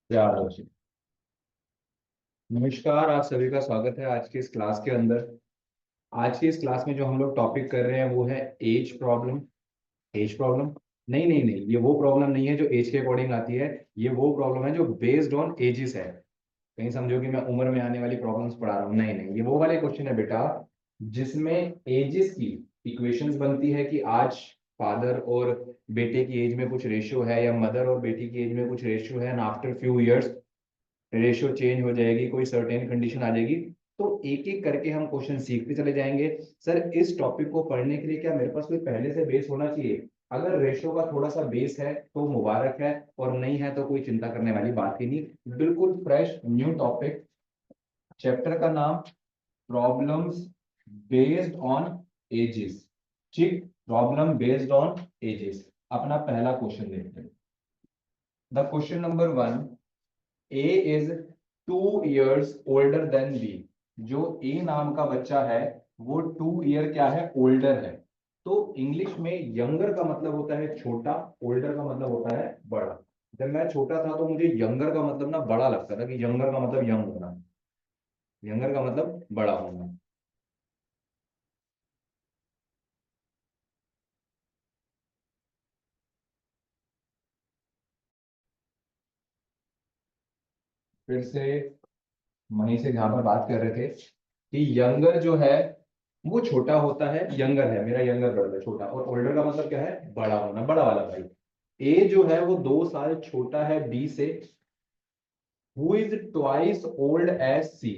यार नमस्कार, आप सभी का स्वागत है आज की इस क्लास के अंदर। आज की इस क्लास में जो हम लोग टॉपिक कर रहे हैं वो है एज प्रॉब्लम। एज प्रॉब्लम, नहीं नहीं नहीं, ये वो प्रॉब्लम नहीं है जो एज के अकॉर्डिंग आती है। ये वो प्रॉब्लम है जो बेस्ड ऑन एजेस है। कहीं समझो कि मैं उम्र में आने वाली प्रॉब्लम्स पढ़ा रहा हूँ, नहीं नहीं, ये वो वाले क्वेश्चन है बेटा जिसमें एजेस की इक्वेशंस बनती है कि आज फादर और बेटे की एज में कुछ रेशियो है या मदर और बेटी की एज में कुछ रेशियो है, and after few years ratio change हो जाएगी, कोई सर्टेन कंडीशन आ जाएगी। तो एक एक करके हम क्वेश्चन सीखते चले जाएंगे। सर, इस टॉपिक को पढ़ने के लिए क्या मेरे पास कोई पहले से बेस होना चाहिए? अगर रेशियो का थोड़ा सा बेस है तो मुबारक है, और नहीं है तो कोई चिंता करने वाली बात ही नहीं, बिल्कुल फ्रेश न्यू टॉपिक। चैप्टर का नाम प्रॉब्लम्स बेस्ड ऑन एजेस। ठीक, प्रॉब्लम बेस्ड ऑन एजेस। अपना पहला क्वेश्चन देखते हैं। The question number one, A is 2 years older than B. जो ए नाम का बच्चा है वो 2 year क्या है, ओल्डर है। तो इंग्लिश में यंगर का मतलब होता है छोटा, ओल्डर का मतलब होता है बड़ा। जब मैं छोटा था तो मुझे यंगर का मतलब ना बड़ा लगता था, कि यंगर का मतलब यंग होना, यंगर का मतलब बड़ा होना। फिर से वहीं से जहां पर बात कर रहे थे कि यंगर जो है वो छोटा होता है, यंगर है, मेरा यंगर ब्रदर छोटा, और ओल्डर का मतलब क्या है, बड़ा होना, बड़ा वाला भाई। ए जो है वो 2 साल छोटा है बी से। Who is twice old as C.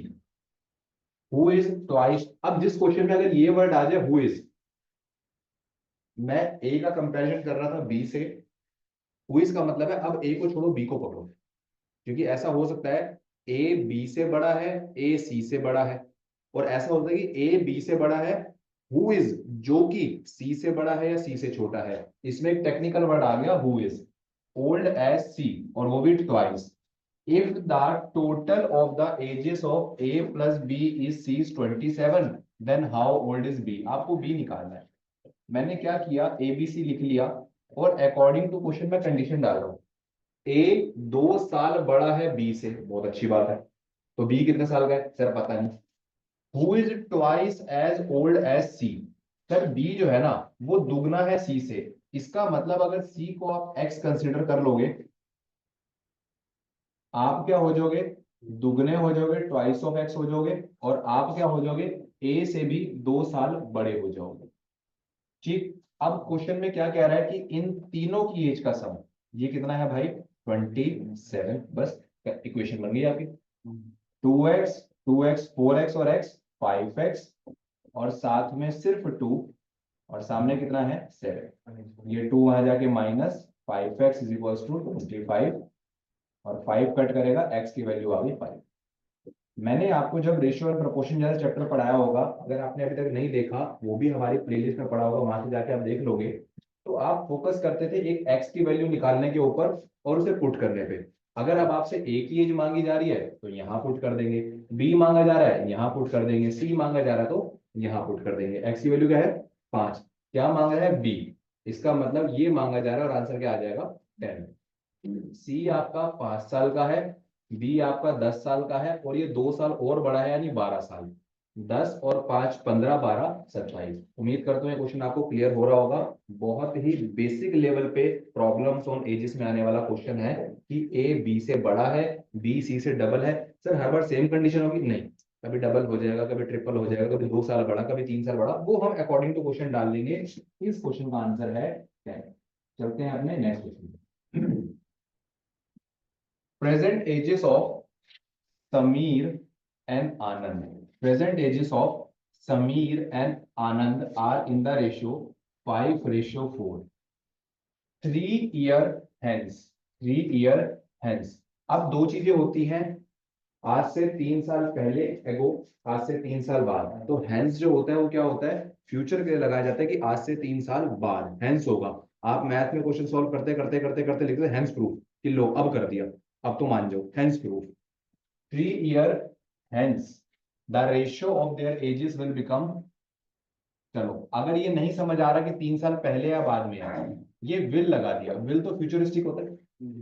Who is twice, अब जिस क्वेश्चन में अगर ये वर्ड आ जाए हु इज, मैं ए का कंपैरिजन कर रहा था बी से। हु इज का मतलब है अब ए को छोड़ो बी को पकड़ो, क्योंकि ऐसा हो सकता है ए बी से बड़ा है, ए सी से बड़ा है, और ऐसा होता है कि ए बी से बड़ा है, हु इज जो कि सी से बड़ा है या सी से छोटा है। इसमें एक टेक्निकल वर्ड आ गया who is old as C, और वो भी twice. If the total of the ages of A plus B is C is 27, then how old is B. आपको बी निकालना है। मैंने क्या किया, ए बी सी लिख लिया, और अकॉर्डिंग टू क्वेश्चन में कंडीशन डाल रहा हूं। ए 2 साल बड़ा है बी से, बहुत अच्छी बात है। तो बी कितने साल का है सर, पता नहीं। Who is twice as old as C. Sir B जो है ना वो दुगना है सी से। इसका मतलब अगर सी को आप एक्स कंसिडर कर लोगे, आप क्या हो जाओगे, दुगने हो जाओगे, ट्वाइस ऑफ एक्स हो जाओगे, और आप क्या हो जाओगे, ए से भी 2 साल बड़े हो जाओगे। ठीक, अब क्वेश्चन में क्या कह रहा है कि इन तीनों की एज का सम, ये कितना है भाई, 27। बस इक्वेशन बन गई आपकी। 2x, 2x 4x और x 5x, और साथ में सिर्फ 2, और सामने कितना है 7। ये 2 वहां जाके minus, 5x is equal to 25, और 5 कट करेगा, x की वैल्यू आ गई 5। मैंने आपको जब रेशियो एंड प्रोपोर्शन जैसा चैप्टर पढ़ाया होगा, अगर आपने अभी तक नहीं देखा वो भी हमारी प्लेलिस्ट में पढ़ा होगा, वहां से जाके आप देख लोगे। तो आप फोकस करते थे एक एक्स की वैल्यू निकालने के ऊपर और उसे पुट करने पे। अगर अब आपसे ए की एज मांगी जा रही है तो यहाँ पुट कर देंगे, बी मांगा जा रहा है यहाँ पुट कर देंगे, सी मांगा जा रहा है तो यहाँ पुट कर देंगे। एक्स की वैल्यू क्या है, 5। क्या मांगा है, बी। इसका मतलब ये मांगा जा रहा है, और आंसर क्या आ जाएगा, 10। सी आपका 5 साल का है, बी आपका 10 साल का है, और ये 2 साल और बड़ा है, यानी 12 साल। 10 और 5 15, 12 27। उम्मीद करता हूँ ये क्वेश्चन आपको क्लियर हो रहा होगा। बहुत ही बेसिक लेवल पे प्रॉब्लम्स ऑन एजेस में आने वाला क्वेश्चन है कि ए बी से बड़ा है, बी सी से डबल है। सर हर बार सेम कंडीशन होगी, नहीं, कभी डबल हो जाएगा, कभी ट्रिपल हो जाएगा, कभी 2 साल बड़ा, कभी 3 साल बड़ा, वो हम अकॉर्डिंग टू क्वेश्चन डाल देंगे। इस क्वेश्चन का आंसर है 10। चलते हैं अपने next question. Present ages of Sameer and Anand. Present ages of Sameer and Anand are in the ratio 5:4. 3 year hence. 3 year hence. अब दो चीजें होती हैं, आज से 3 साल पहले एगो, आज से 3 साल बाद। तो हैंस जो होता है वो क्या होता है, फ्यूचर के लिए लगाया जाता है कि आज से 3 साल बाद हैंस होगा। आप मैथ में क्वेश्चन सॉल्व करते करते करते करते लिखते हैं हैंस प्रूफ, कि लो अब कर दिया, अब तो मान जाओ, hence proof. 3 year hence the ratio of their ages will become। चलो अगर ये नहीं समझ आ रहा कि 3 साल पहले या बाद में है, ये विल लगा दिया, विल तो फ्यूचरिस्टिक होता है,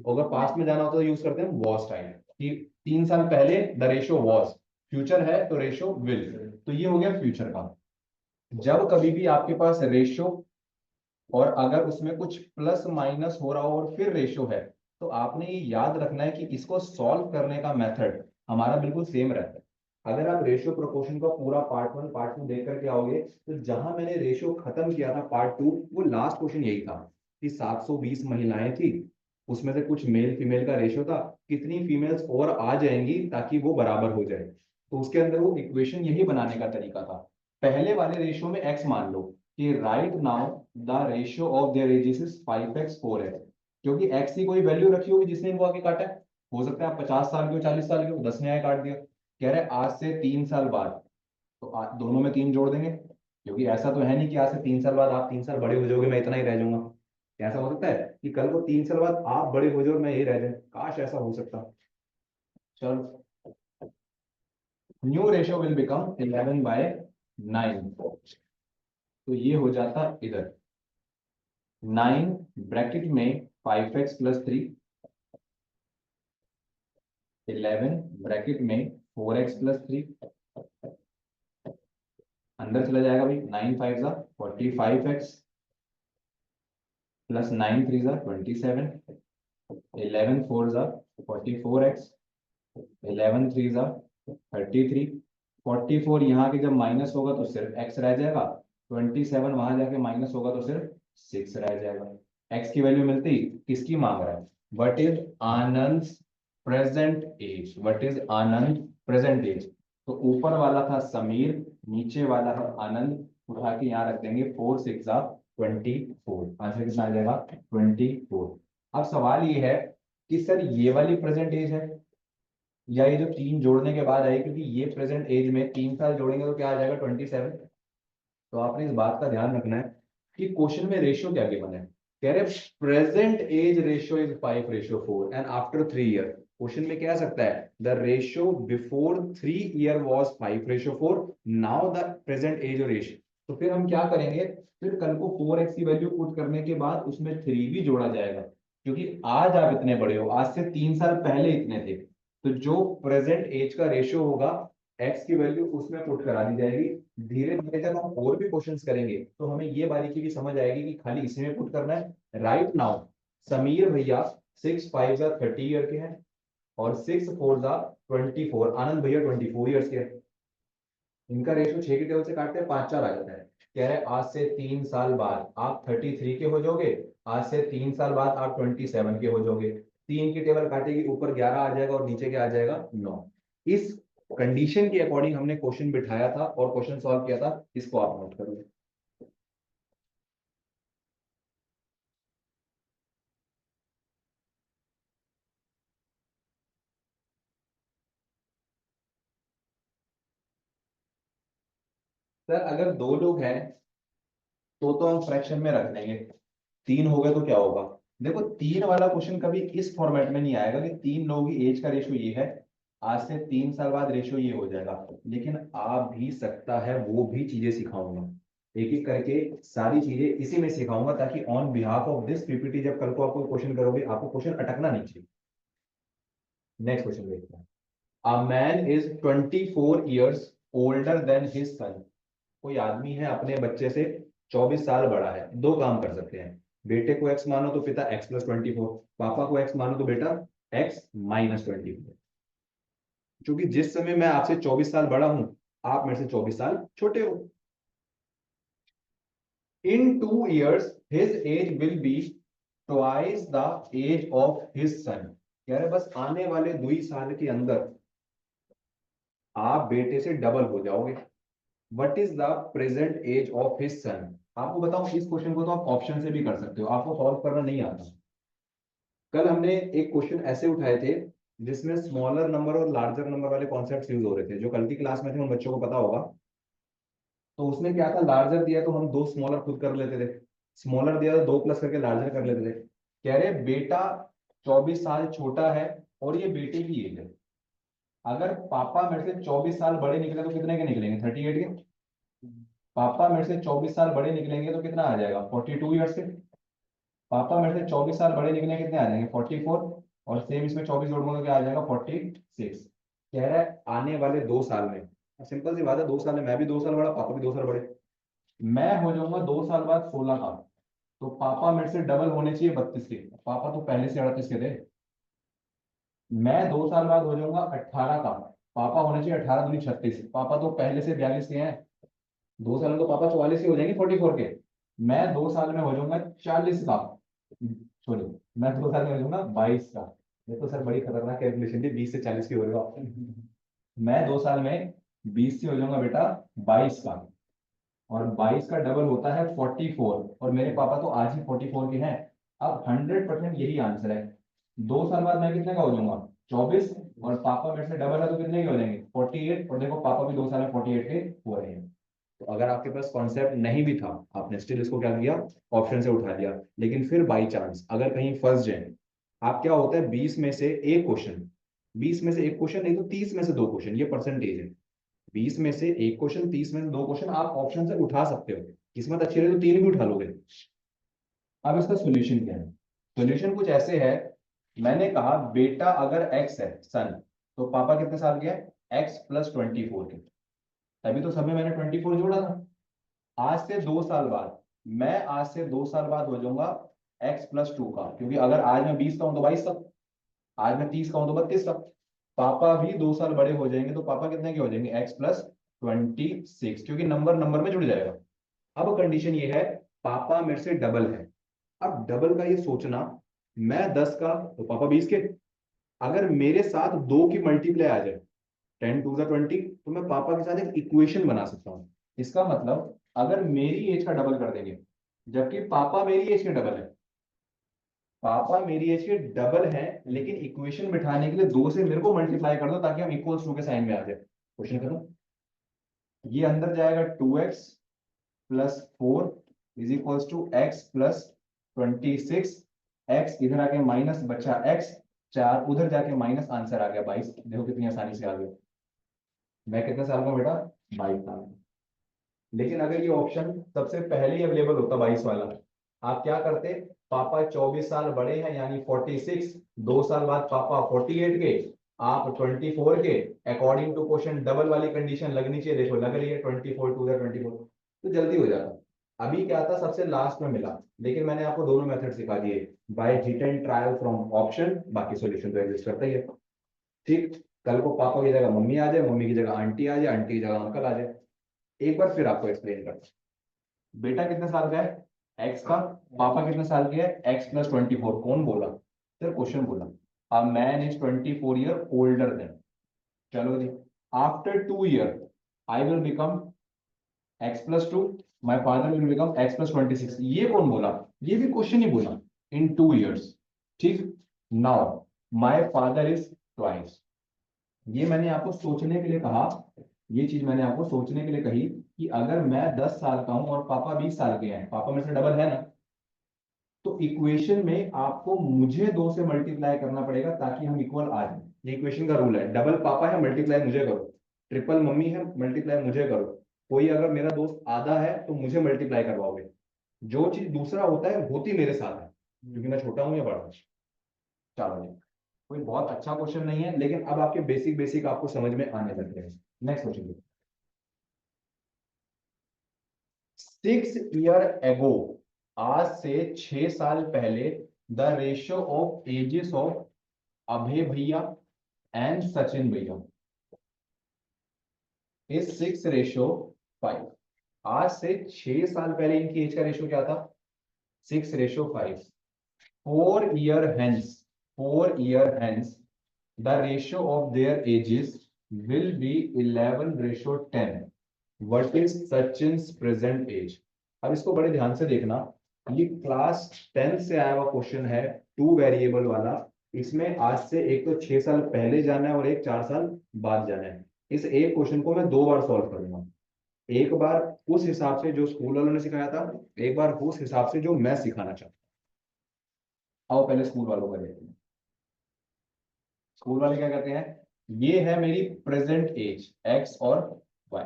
अगर पास्ट में जाना होता है तो यूज करते हैं वॉज टाइम, कि 3 साल पहले द रेशियो वॉज, फ्यूचर है तो रेशियो विल, तो ये हो गया फ्यूचर का। जब कभी भी आपके पास रेशियो और अगर उसमें कुछ प्लस माइनस हो रहा हो और फिर रेशियो है, तो आपने ये याद रखना है कि इसको सॉल्व करने का मेथड हमारा बिल्कुल सेम रहता है। अगर आप रेशियो प्रोपोर्शन का पूरा पार्ट 1 पार्ट 2 देख करके आओगे, तो जहां मैंने रेशियो खत्म किया था पार्ट 2, वो लास्ट क्वेश्चन यही था कि 720 महिलाएं थी, उसमें से कुछ मेल फीमेल का रेशियो था, कितनी फीमेल्स और आ जाएंगी ताकि वो बराबर हो जाए। तो उसके अंदर वो इक्वेशन यही बनाने का तरीका था। पहले वाले रेशियो में एक्स मान लो कि right now the ratio of their ages is 5x 4x, क्योंकि x की कोई वैल्यू रखी होगी जिसने इनको आगे काटा है। हो सकता है आप 50 साल के हो, 40 साल के हो, 10 ने आगे काट दिया। कह रहे हैं आज से 3 साल बाद, तो दोनों में 3 जोड़ देंगे, क्योंकि ऐसा तो है नहीं कि आज से 3 साल बाद आप 3 साल बड़े हो जाओगे मैं इतना ही रह जाऊंगा। ऐसा हो सकता है कि कल को 3 साल बाद आप बड़े हो जाओ और मैं यही रह जाऊं? काश ऐसा हो सकता। चलो, न्यू रेशियो विल बिकम 11/9, तो ये हो जाता इधर 9 ब्रैकेट में 5x + 3, 11 ब्रैकेट में 4x + 3, अंदर चला जाएगा भाई, 9 5 जा 45x प्लस 9 3 जा 27, 11 4 जा 44x, 11 3 जा 33, 44 यहाँ के जब माइनस होगा तो सिर्फ x रह जाएगा, 27 वहां जाके माइनस होगा तो सिर्फ 6 रह जाएगा। x की वैल्यू मिलती, किसकी मांग रहा है? What is Anand present age, what is Anand present age. तो ऊपर वाला था समीर, नीचे वाला है आनंद, उठा के यहाँ रख देंगे, 4 6 24, आंसर कितना आ जाएगा 24। अब सवाल ये है कि सर ये वाली प्रेजेंट एज है या ये जो 3 जोड़ने के बाद आई, क्योंकि ये प्रेजेंट एज में 3 साल जोड़ेंगे तो क्या आ जाएगा 27। तो आपने इस बात का ध्यान रखना है कि क्वेश्चन में रेशियो क्या गिवन है। कह रहे present age ratio is 5:4 and after 3 year. Question में क्या आ सकता है, the ratio before 3 year was 5:4, now the present age ratio. तो फिर हम क्या करेंगे, फिर कल को 4x की वैल्यू पुट करने के बाद उसमें 3 भी जोड़ा जाएगा, क्योंकि आज आप इतने बड़े हो, आज से 3 साल पहले इतने थे। तो जो प्रेजेंट एज का रेशियो होगा, एक्स की वैल्यू उसमें पुट करा दी जाएगी। धीरे धीरे जब हम और भी क्वेश्चंस करेंगे तो हमें ये बारीकी भी समझ आएगी कि खाली इसी में पुट करना है। राइट नाउ समीर भैया 6 5 जा 30 ईयर के हैं और 6 4 जा 24, आनंद भैया 24 ईयर्स के हैं। इनका रेशियो 6 के टेबल से काटते हैं 5 4 आ जाता है। कह रहे हैं आज से 3 साल बाद आप 33 के हो जाओगे, आज से 3 साल बाद आप 27 के हो जाओगे। 3 की टेबल काटेगी, ऊपर 11 आ जाएगा और नीचे क्या आ जाएगा 9। इस कंडीशन के अकॉर्डिंग हमने क्वेश्चन बिठाया था और क्वेश्चन सॉल्व किया था, इसको आप नोट करोगे। सर अगर 2 लोग हैं तो हम फ्रैक्शन में रख देंगे, 3 हो गए तो क्या होगा। देखो 3 वाला क्वेश्चन कभी इस फॉर्मेट में नहीं आएगा कि 3 लोगों की एज का रेशियो ये है, आज से 3 साल बाद रेशियो ये हो जाएगा। लेकिन आ भी सकता है, वो भी चीजें सिखाऊंगा, एक एक करके सारी चीजें इसी में सिखाऊंगा, ताकि on behalf of this PPT जब कल को आपको क्वेश्चन करोगे आपको क्वेश्चन अटकना नहीं चाहिए। नेक्स्ट क्वेश्चन देखते हैं। अ man is 24 years older than his son. कोई आदमी है अपने बच्चे से 24 साल बड़ा है, दो काम कर सकते हैं। बेटे को एक्स मानो तो पिता x + 24, पापा को एक्स मानो तो बेटा x - 24। क्योंकि जिस समय मैं आपसे 24 साल बड़ा हूं, आप मेरे से 24 साल छोटे हो। इन 2 years his age will be twice the age of his son। कह रहे बस आने वाले 2 साल के अंदर आप बेटे से डबल हो जाओगे। What is the present age of his son. आपको बताऊं, इस क्वेश्चन को तो आप ऑप्शन से भी कर सकते हो, आपको सॉल्व करना नहीं आता। कल हमने एक क्वेश्चन ऐसे उठाए थे जिसमें स्मॉलर नंबर और लार्जर नंबर वाले कॉन्सेप्ट्स यूज हो रहे थे, जो कल की क्लास में थे उन बच्चों को पता होगा। तो उसमें क्या था, लार्जर दिया तो हम दो स्मॉलर खुद कर लेते थे, स्मॉलर दिया तो दो प्लस करके लार्जर कर लेते थे। कह रहे बेटा 24 साल छोटा है और ये बेटे की एज है। अगर पापा मेरे से 24 साल बड़े निकले तो कितने के निकलेंगे, 38 के। पापा मेरे से 24 साल बड़े निकलेंगे तो कितना आ जाएगा, 42 ईयर्स के। पापा मेरे से 24 साल बड़े लिखने कितने आ जाएंगे 44, और सेम इसमें 24 जोड़ूंगा तो क्या आ जाएगा 46। कह रहा है आने वाले 2 साल में, सिंपल सी बात है, 2 साल में मैं भी 2 साल बड़ा, पापा भी 2 साल बड़े, मैं हो जाऊंगा 2 साल बाद 16 का। तो पापा मेरे से डबल होने चाहिए 32 के, पापा तो पहले से 38 के थे। मैं 2 साल बाद हो जाऊंगा 18 का, पापा होने चाहिए 18 दूनी 36, पापा तो पहले से 42 के हैं। 2 साल में तो पापा 44 के हो जाएंगे 44 के। मैं 2 साल में हो जाऊंगा 40 का, सॉरी, मैं 2 साल में हो जाऊंगा 22 का। ये तो सर बड़ी खतरनाक कैलकुलेशन थी, 20 से 40 की हो रही हो। मैं 2 साल में 20 से हो जाऊंगा बेटा 22 का, और 22 का डबल होता है 44, और मेरे पापा तो आज ही 44 के हैं। अब 100% यही आंसर है। 2 साल बाद मैं कितने का हो जाऊंगा 24, और पापा मेरे से डबल है तो कितने के हो जाएंगे 48, और देखो पापा भी 2 साल में 48 के हो रहे हैं। तो अगर आपके पास कॉन्सेप्ट नहीं भी था, आपने स्टिल इसको क्या किया, ऑप्शन से उठा लिया। लेकिन फिर बाई चांस अगर कहीं फंस जाए, आप क्या होता है 20 में से एक क्वेश्चन, 20 में से एक क्वेश्चन नहीं तो 30 में से 2 क्वेश्चन, ये परसेंटेज है। 20 में से एक क्वेश्चन, 30 में से 2 क्वेश्चन आप ऑप्शन से उठा सकते हो। किस्मत अच्छी रही तो 3 भी उठा लोगे। अब इसका सोल्यूशन क्या है? सोल्यूशन कुछ ऐसे है। मैंने कहा बेटा अगर एक्स है सन, तो पापा कितने साल के हैं x+24 के, तभी तो सब में मैंने 24 जोड़ा था। आज से 2 साल बाद, मैं आज से 2 साल बाद हो जाऊंगा x+2 का, क्योंकि अगर आज मैं 20 का हूं तो 22 का, आज मैं 30 का हूं तो 32 का। पापा भी 2 साल बड़े हो जाएंगे तो पापा कितने के हो जाएंगे x+26, क्योंकि नंबर नंबर में जुड़ जाएगा। अब कंडीशन ये है, पापा मेरे से डबल है। अब डबल का ये सोचना, मैं 10 का तो पापा 20 के, अगर मेरे साथ 2 की मल्टीप्लाई आ जाए 10 2 ज़ा 20, तो मैं पापा के साथ एक इक्वेशन बना सकता हूँ। इसका मतलब अगर मेरी एज का डबल कर देंगे, जबकि पापा मेरी एज के डबल है, पापा मेरी एज के डबल है, लेकिन इक्वेशन बिठाने के लिए 2 से मेरे को मल्टीप्लाई कर दो ताकि हम इक्वल्स टू के साइन में आ जाए। क्वेश्चन खत्म। ये अंदर जाएगा 2x+4 is equals to x+26, x इधर आके माइनस बचा x, 4 उधर जाके माइनस, आंसर आ गया 22। देखो कितनी आसानी से आ गया। मैं कितने साल का हूं बेटा 22 साल का। लेकिन अगर ये ऑप्शन सबसे पहले ही अवेलेबल होता 22 वाला, आप क्या करते, पापा 24 साल बड़े हैं यानी 46, 2 साल बाद पापा 48 के, आप 24 के, अकॉर्डिंग टू क्वेश्चन डबल वाली कंडीशन लगनी चाहिए, देखो लग रही है 24 तो जल्दी हो जाता। अभी क्या था सबसे लास्ट में मिला, लेकिन मैंने आपको दोनों मेथड सिखा दिए, by hit and trial from option, बाकी सॉल्यूशन तो एग्जिस्ट करता ही है। ठीक, कल को पापा की जगह मम्मी आ जाए, मम्मी की जगह आंटी आ जाए, आंटी की जगह अंकल आ जाए। एक बार फिर आपको एक्सप्लेन करता हूं। बेटा कितने साल का है एक्स का, पापा कितने साल के हैं x+24, कौन बोला सर, क्वेश्चन बोला। A man is 24 year older than, चलो जी, after 2 year I will become x+2, my father will become x+26, ये कौन बोला, ये भी क्वेश्चन ही बोला, इन 2 ईयर्स। ठीक, now my father is twice, ये मैंने आपको सोचने के लिए कहा, ये चीज मैंने आपको सोचने के लिए कही कि अगर मैं 10 साल का हूं और पापा 20 साल के हैं, पापा मेरे से डबल है ना, तो इक्वेशन में आपको मुझे 2 से मल्टीप्लाई करना पड़ेगा ताकि हम इक्वल आ जाए। ये इक्वेशन का रूल है, डबल पापा है मल्टीप्लाई मुझे करो, ट्रिपल मम्मी है मल्टीप्लाई मुझे करो, कोई अगर मेरा दोस्त आधा है तो मुझे मल्टीप्लाई करवाओगे। जो चीज दूसरा होता है होती मेरे साथ है, क्योंकि मैं छोटा हूं या बड़ा हूं। चलो जी, कोई बहुत अच्छा क्वेश्चन नहीं है, लेकिन अब आपके बेसिक बेसिक आपको समझ में आने लग रहे हैं। Next question. 6 ईयर एगो, आज से 6 साल पहले, the ratio of ages of Abhay भैया एंड सचिन भैया इज 6:5। आज से 6 साल पहले इनकी एज का रेशियो क्या था 6:5। 4 year hence, 4 year hence, the ratio of their ages will be 11:10। What is Sachin present age. अब इसको बड़े ध्यान से देखना, ये क्लास 10 से आया हुआ क्वेश्चन है, 2 वेरिएबल वाला। इसमें आज से एक तो 6 साल पहले जाना है और एक 4 साल बाद जाना है। इस एक क्वेश्चन को मैं 2 बार सॉल्व करूंगा, एक बार उस हिसाब से जो स्कूल वालों ने सिखाया था, एक बार उस हिसाब से जो मैं सिखाना चाहता हूं। आओ पहले स्कूल वालों का देखते हैं। स्कूल वाले क्या कहते हैं, ये है मेरी प्रेजेंट एज एक्स और वाई,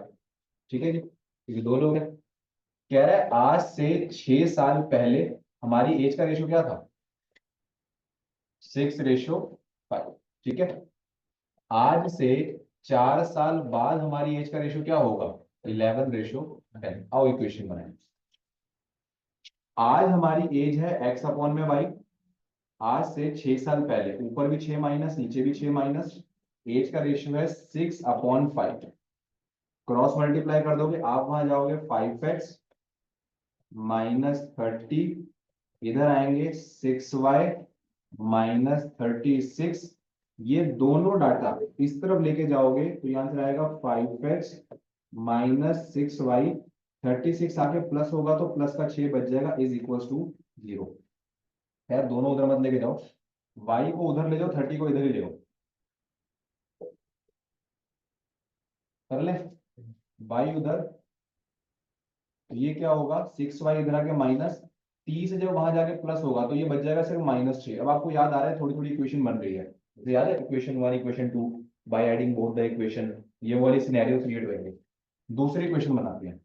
ठीक है जी, ये 2 लोग हैं। कह रहा है आज से 6 साल पहले हमारी एज का रेशियो क्या था? 6:5। ठीक है। आज से 4 साल बाद हमारी एज का रेशियो क्या होगा? 11:10। आओ इक्वेशन बनाएं। आज हमारी एज है x/y। आज से 6 साल पहले, ऊपर भी 6 माइनस, नीचे भी 6 माइनस, एज का रेशियो है 6/5। क्रॉस मल्टीप्लाई कर दोगे, आप वहां जाओगे 5x -30, इधर आएंगे 6y -36। ये दोनों डाटा इस तरफ लेके जाओगे तो यहां से आएगा 5x -6y। 36 आके प्लस होगा तो प्लस का 6 बच जाएगा, इज इक्वल टू 0। खैर दोनों उधर मत लेके जाओ, y को उधर ले जाओ, 30 को इधर ही ले जाओ। कर ले y उधर, तो ये क्या होगा? 6y इधर आके माइनस 30, जब वहां जाके प्लस होगा तो ये बच जाएगा सिर्फ -6। अब आपको याद आ रहा है, थोड़ी थोड़ी इक्वेशन बन रही है, तो याद है equation 1 equation 2, by adding both the equation ये वाली सिनेरियो क्रिएट होगी। दूसरी इक्वेशन बनाते हैं।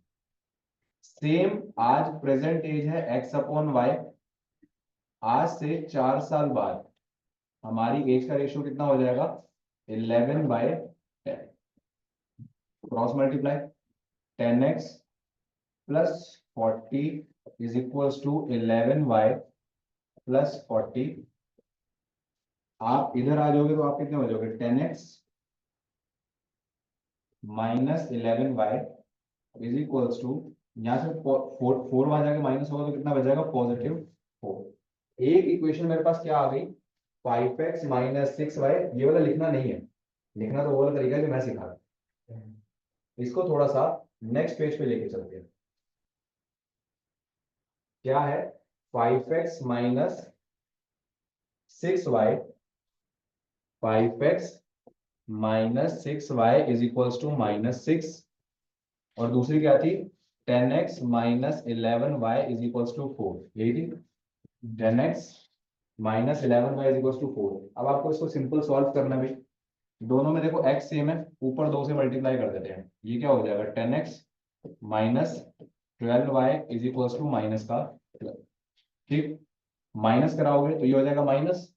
सेम, आज प्रेजेंट एज है x/y। आज से 4 साल बाद हमारी एज का रेशियो कितना हो जाएगा? 11/10। Cross multiply, 10x plus 40 is equals to 11y plus 40। आप इधर आ जाओगे तो आप कितने हो जाओगे? 10x -11y is equals to, यहाँ से 4 वहां जाके माइनस होगा तो कितना बचेगा? +4। एक इक्वेशन मेरे पास क्या आ गई? 5x -6y। ये वाला लिखना नहीं है, लिखना तो वो वाला तरीका है जो मैं सिखा रहा हूं। इसको थोड़ा सा नेक्स्ट पेज पे लेके चलते हैं। क्या है? 5x -6y, 5x -6y is equals to -6। और दूसरी क्या थी? 10x -11y is equals to 4। यही थी, 10x -11y is equals to 4। अब आपको इसको सिंपल सॉल्व करना भी, दोनों में देखो x सेम है, ऊपर 2 से मल्टीप्लाई कर देते हैं। ये क्या हो जाएगा? 10x -12y is equals to minus का, ठीक, माइनस कराओगे तो ये हो जाएगा माइनस,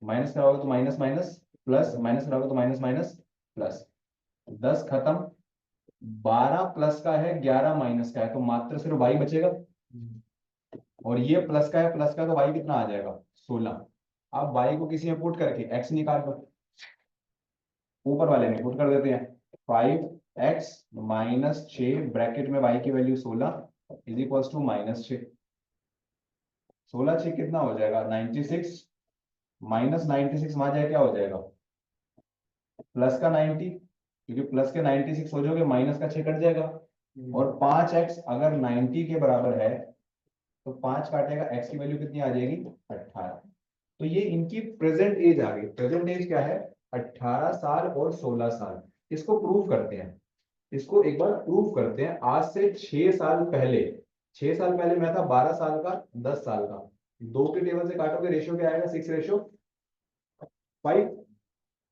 माइनस कराओगे तो माइनस माइनस प्लस, माइनस कराओगे तो माइनस माइनस प्लस। 10 खत्म, 12 प्लस का है, 11 माइनस का है, तो मात्र सिर्फ y बचेगा। और ये प्लस का है, प्लस का, तो y कितना आ जाएगा? 16। अब y को किसी में पुट करके x निकाल लो, ऊपर वाले में पुट कर देते हैं। 5x -6 ब्रैकेट में y की वैल्यू 16 इज इक्वल्स टू -6। 16 6 कितना हो जाएगा? 96। -96 वहां जाए क्या हो जाएगा? प्लस का 90, क्योंकि प्लस के 96 हो जाओगे, माइनस का 6 कट जाएगा। और 5x अगर 90 के बराबर है तो 5 काटेगा, x की वैल्यू कितनी आ जाएगी? 18। तो ये इनकी प्रेजेंट एज आ गई। प्रेजेंट एज क्या है? 18 साल और 16 साल। इसको प्रूव करते हैं, इसको एक बार प्रूव करते हैं। आज से 6 साल पहले, 6 साल पहले मैं था 12 साल का, 10 साल का। 2 के टेबल से काटोगे रेशियो क्या आएगा? 6:5।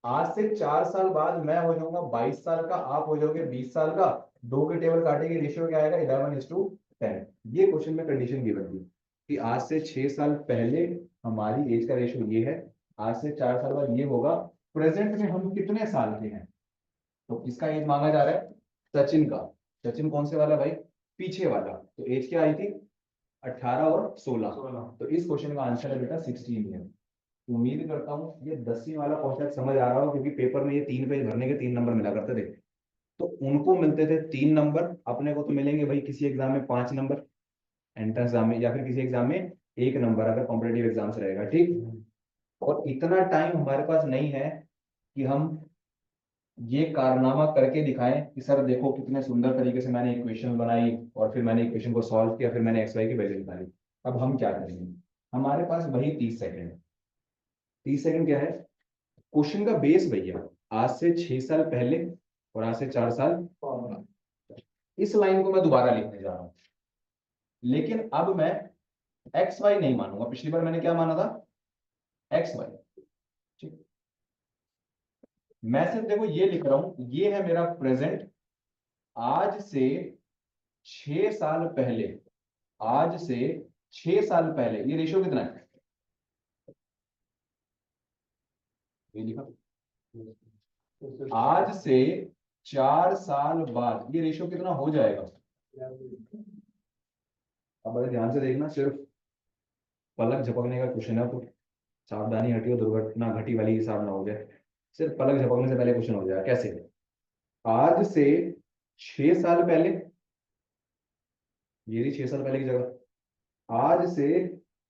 आज से 4 साल बाद मैं हो जाऊंगा 22 साल का, आप हो जाओगे 20 साल का। 2 के टेबल काटेंगे, रेशियो क्या आएगा? 11:10। ये क्वेश्चन में कंडीशन गिवन थी कि आज से 6 साल पहले हमारी एज का रेशियो ये है, आज से 4 साल बाद ये होगा। प्रेजेंट में हम कितने साल के हैं? तो किसका एज मांगा जा रहा है? सचिन का। सचिन कौन से वाला भाई? पीछे वाला। तो एज क्या आई थी? 18 और 16। तो इस क्वेश्चन का आंसर है बेटा 16 ईयर। उम्मीद करता हूँ ये 10वीं वाला कॉन्सेप्ट समझ आ रहा हो, क्योंकि पेपर में ये 3 पेज भरने के 3 नंबर मिला करते थे। तो उनको मिलते थे 3 नंबर, अपने को तो मिलेंगे भाई किसी एग्जाम में 5 नंबर, एंट्रेंस एग्जाम में, या फिर किसी एग्जाम में 1 नंबर अगर कॉम्पिटेटिव एग्जाम से रहेगा, ठीक। और इतना टाइम हमारे पास नहीं है कि हम ये कारनामा करके दिखाएं कि सर देखो कितने सुंदर तरीके से मैंने इक्वेशन बनाई और फिर मैंने इक्वेशन को सॉल्व किया, फिर मैंने एक्स वाई की वैल्यू निकाली। अब हम क्या करेंगे? हमारे पास वही 30 सेकंड है। 30 सेकंड क्या है? क्वेश्चन का बेस भैया, आज से 6 साल पहले और आज से 4 साल बाद। इस लाइन को मैं दोबारा लिखने जा रहा हूं, लेकिन अब मैं एक्स वाई नहीं मानूंगा। पिछली बार मैंने क्या माना था? X Y. ठीक, मैं सिर्फ देखो ये लिख रहा हूं, ये है मेरा प्रेजेंट। आज से 6 साल पहले, आज से 6 साल पहले, ये रेशियो कितना है, ये लिखा, आज से 4 साल बाद ये रेशियो कितना हो जाएगा। अब बड़े ध्यान से देखना, सिर्फ पलक झपकने का क्वेश्चन है, तो सावधानी हटियो, दुर्घटना घटी वाली हिसाब ना हो जाए। सिर्फ पलक झपकने से पहले क्वेश्चन हो जाएगा। कैसे, आज से 6 साल पहले, ये रही 6 साल पहले की जगह, आज से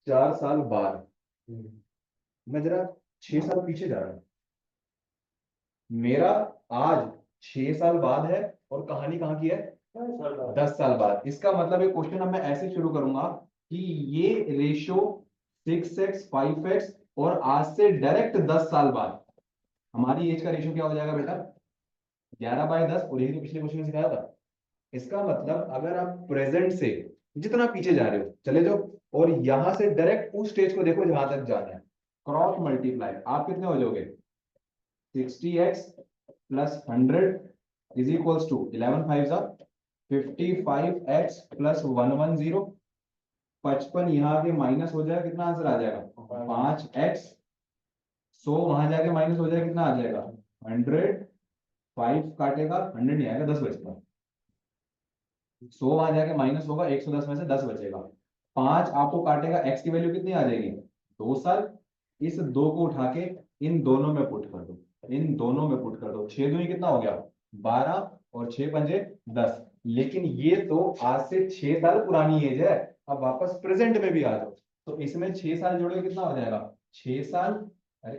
4 साल बाद, मैं जरा 6 साल पीछे जा रहा हूं, मेरा आज 6 साल बाद है और कहानी कहाँ की है, 10 साल बाद। इसका मतलब ये क्वेश्चन अब मैं ऐसे शुरू करूंगा कि ये रेशियो 6x 5x और आज से डायरेक्ट 10 साल बाद हमारी एज का रेशियो क्या हो जाएगा बेटा, 11/10, और यही तो पिछले क्वेश्चन में सिखाया था। इसका मतलब अगर आप प्रेजेंट से जितना पीछे जा रहे हो चले जाओ, और यहां से डायरेक्ट उस स्टेज को देखो जहां तक जाना है, क्रॉस मल्टीप्लाई, आप कितने हो जाओगे, 60x plus 100 is equals to 11 5 55x plus 110, 55 यहाँ के माइनस हो जाएगा, कितना आंसर आ जाएगा 5x, 100 वहां जाके माइनस हो जाएगा, कितना आ जाएगा 100, 5 काटेगा 100 नहीं आएगा, 10 बचेगा, 100 वहां जाके माइनस होगा, 110 में से 10 बचेगा, 5 आपको काटेगा, x की वैल्यू कितनी आ जाएगी 2 साल। इस 2 को उठा के इन दोनों में पुट कर दो, इन दोनों में पुट कर दो, 6 दूनी कितना हो गया 12 और 6 पंजे 10। लेकिन ये तो आज से 6 साल पुरानी एज है, अब वापस प्रेजेंट में भी आ जाओ, तो इसमें 6 साल जोड़ोगे कितना हो जाएगा 6 साल, अरे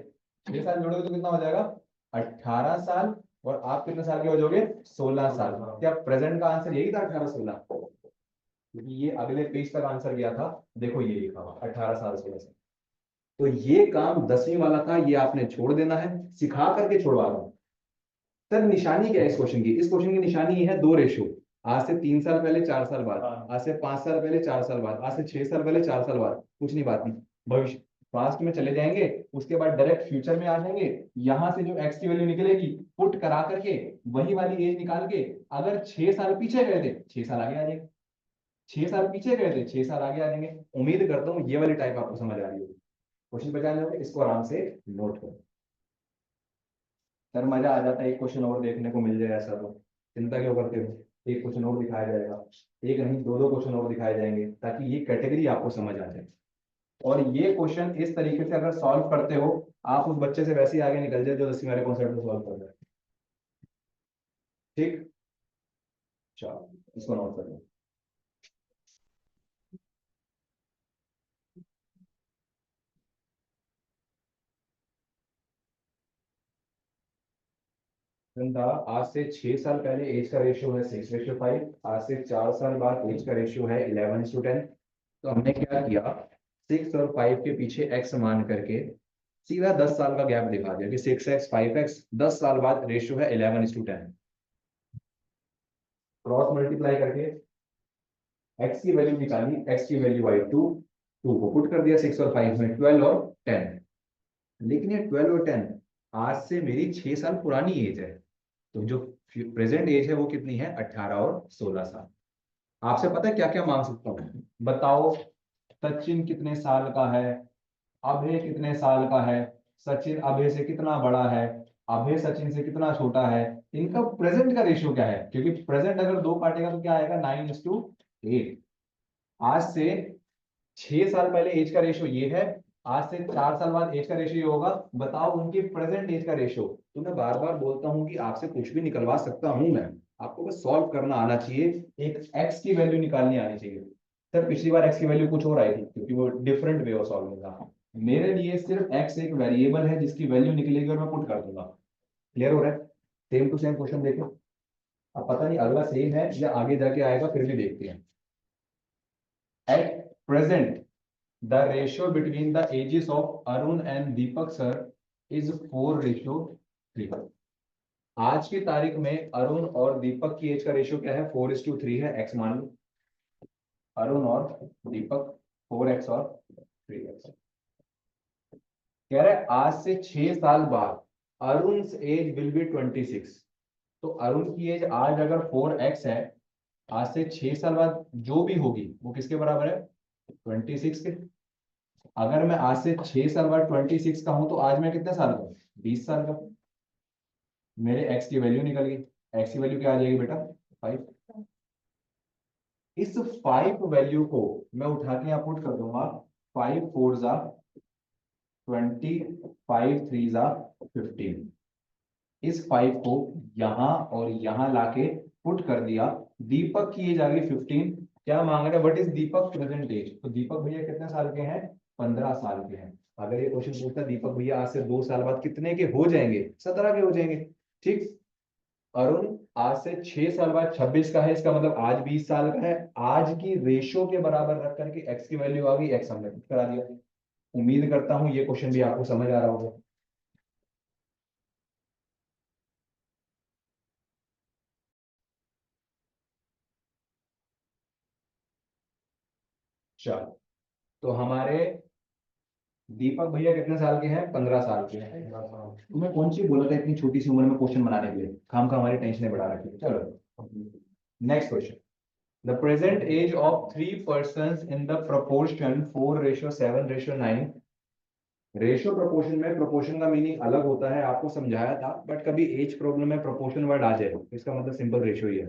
6 साल जोड़ोगे तो कितना हो जाएगा 18 साल, और आप कितने साल के हो जाओगे 16 साल। क्या प्रेजेंट का आंसर यही था 18-16, क्योंकि ये अगले पेज तक आंसर गया था, देखो ये लिखा हुआ 18 साल 16 साल। तो ये काम 10वीं वाला था, ये आपने छोड़ देना है, सिखा करके छोड़वा रहा हूं। सर निशानी क्या है इस क्वेश्चन की, इस क्वेश्चन की निशानी है दो रेशियो, आज से 3 साल पहले 4 साल बाद, आज से 5 साल पहले 4 साल बाद, आज से 6 साल पहले 4 साल बाद, कुछ नहीं, बात नहीं, भविष्य पास्ट में चले जाएंगे, उसके बाद डायरेक्ट फ्यूचर में आ जाएंगे, यहां से जो एक्स की वैल्यू निकलेगी पुट करा करके वही वाली एज निकाल के, अगर 6 साल पीछे गए थे 6 साल आगे आ जाएंगे, 6 साल पीछे गए थे 6 साल आगे आ जाएंगे। उम्मीद करता हूँ ये वाली टाइप आपको समझ आ रही होगी। क्वेश्चन पहचान लोगे, इसको आराम से नोट करो। सर मजा आ जाता है एक क्वेश्चन और देखने को मिल जाए, ऐसा तो चिंता क्यों करते हो, एक क्वेश्चन और दिखाया जाएगा, एक नहीं दो दो क्वेश्चन और दिखाए जाएंगे, ताकि ये कैटेगरी आपको समझ आ जाए। और ये क्वेश्चन इस तरीके से अगर सॉल्व करते हो, आप उस बच्चे से वैसे ही आगे निकल जाए जो 10वीं वाले कॉन्सेप्ट को सॉल्व कर रहा है। ठीक, चलो इसको नोट कर लो। था आज से 6 साल पहले एज का रेशियो है 6:5, आज से 4 साल बाद एज का रेशियो है 11:10। तो हमने क्या किया, 6 और 5 के पीछे x मान करके सीधा 10 साल का गैप दिखा दिया कि 6x 5x, 10 साल बाद रेशियो है 11:10। क्रॉस मल्टीप्लाई करके x की वैल्यू निकाली, x की वैल्यू आई 2, 2 को पुट कर दिया 6 और 5 में, 12 और 10। लेकिन ये 12 और 10 आज से मेरी 6 साल पुरानी एज है, तो जो प्रेजेंट एज है वो कितनी है 18 और 16 साल। आपसे पता है क्या क्या मांग सकता हूँ, बताओ सचिन कितने साल का है, अभय कितने साल का है, सचिन अभय से कितना बड़ा है, अभय सचिन से कितना छोटा है, इनका प्रेजेंट का रेशियो क्या है, क्योंकि प्रेजेंट अगर 2 काटेगा तो क्या आएगा 9:8। आज से 6 साल पहले एज का रेशियो ये है, आज से 4 साल बाद एज का रेशियो ये होगा, बताओ उनकी प्रेजेंट एज का रेशियो। तो मैं बार बार बोलता हूँ कि आपसे कुछ भी निकलवा सकता हूँ मैं, आपको बस सॉल्व करना आना चाहिए, एक एक्स की वैल्यू निकालनी आनी चाहिए। सर पिछली बार एक्स की वैल्यू कुछ और आई थी, क्योंकि वो डिफरेंट वे ऑफ सॉल्विंग था, मेरे लिए सिर्फ एक्स एक वेरिएबल है जिसकी वैल्यू निकलेगी और मैं पुट कर दूंगा। क्लियर हो रहा है, सेम टू सेम क्वेश्चन देखो, अब पता नहीं अगला सेम है या आगे जाके आएगा, फिर भी देखते हैं। At present the ratio between the ages of Arun and Deepak sir is 4:3। आज की तारीख में अरुण और दीपक की एज का रेशियो क्या है 4:3 है, x मान लो, अरुण और दीपक 4x और 3x। कह रहे आज से 6 साल बाद अरुण एज विल बी 26। तो अरुण की एज आज अगर 4x है, आज से 6 साल बाद जो भी होगी वो किसके बराबर है 26 के। अगर मैं आज से 6 साल बाद 26 का हूं तो आज मैं कितने साल का हूं? 20 साल का। मेरे एक्स की वैल्यू निकल गई। एक्स की वैल्यू क्या आ जाएगी बेटा? 5। इस 5 वैल्यू को मैं उठा के यहाँ पुट कर दूंगा। 5 4 जा 20, 5 3 जा 15। इस 5 को यहां और यहां लाके पुट कर दिया। दीपक की एज आ गई 15। क्या मांग रहे हैं? What is Deepak present age? तो दीपक भैया कितने साल के हैं? 15 साल के हैं। अगर ये क्वेश्चन पूछता है दीपक भैया आज से 2 साल बाद कितने के हो जाएंगे? 17 के हो जाएंगे। ठीक। अरुण आज से 6 साल बाद 26 का है, इसका मतलब आज 20 साल का है। आज की रेशो के बराबर रख करके एक्स की वैल्यू आ गई, एक्स हमने पुट करा दिया। उम्मीद करता हूं ये क्वेश्चन भी आपको समझ आ रहा होगा। चलो, तो हमारे दीपक भैया कितने साल के हैं? 15 साल के हैं। तुम्हें कौन सी बोला था इतनी छोटी सी उम्र में क्वेश्चन बनाने के लिए? खाम खा हमारी टेंशन बढ़ा रखी है। चलो next question. The present age of 3 persons in the proportion 4:7:9। Ratio proportion में प्रोपोर्शन का मीनिंग अलग होता है, आपको समझाया था, बट कभी एज प्रॉब्लम में प्रोपोर्शन वर्ड आ जाए इसका मतलब सिंपल रेशियो ही है।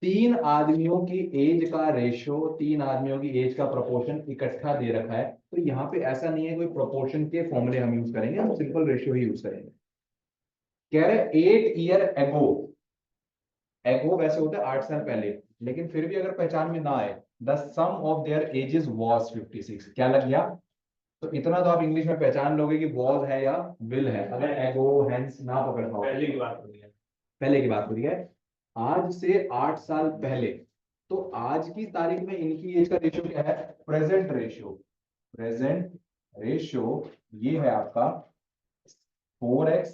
3 आदमियों की एज का रेशियो, 3 आदमियों की एज का प्रोपोर्शन इकट्ठा दे रखा है। तो यहाँ पे ऐसा नहीं है कोई प्रोपोर्शन के फॉर्मूले हम यूज करेंगे, हम सिंपल रेशियो ही यूज करेंगे। कह रहे 8 year ago। एगो वैसे होता है 8 साल पहले, लेकिन फिर भी अगर पहचान में ना आए, the sum of their ages was 56। क्या लग गया? तो इतना तो आप इंग्लिश में पहचान लोगे कि वॉज है या विल है, अगर एगो हेंस ना पकड़ पाओ। पहले की बात हो रही है, पहले की बात हो रही है। आज से 8 साल पहले। तो आज की तारीख में इनकी एज का रेशियो क्या है? Present ratio. प्रेजेंट रेशियो ये है आपका 4x,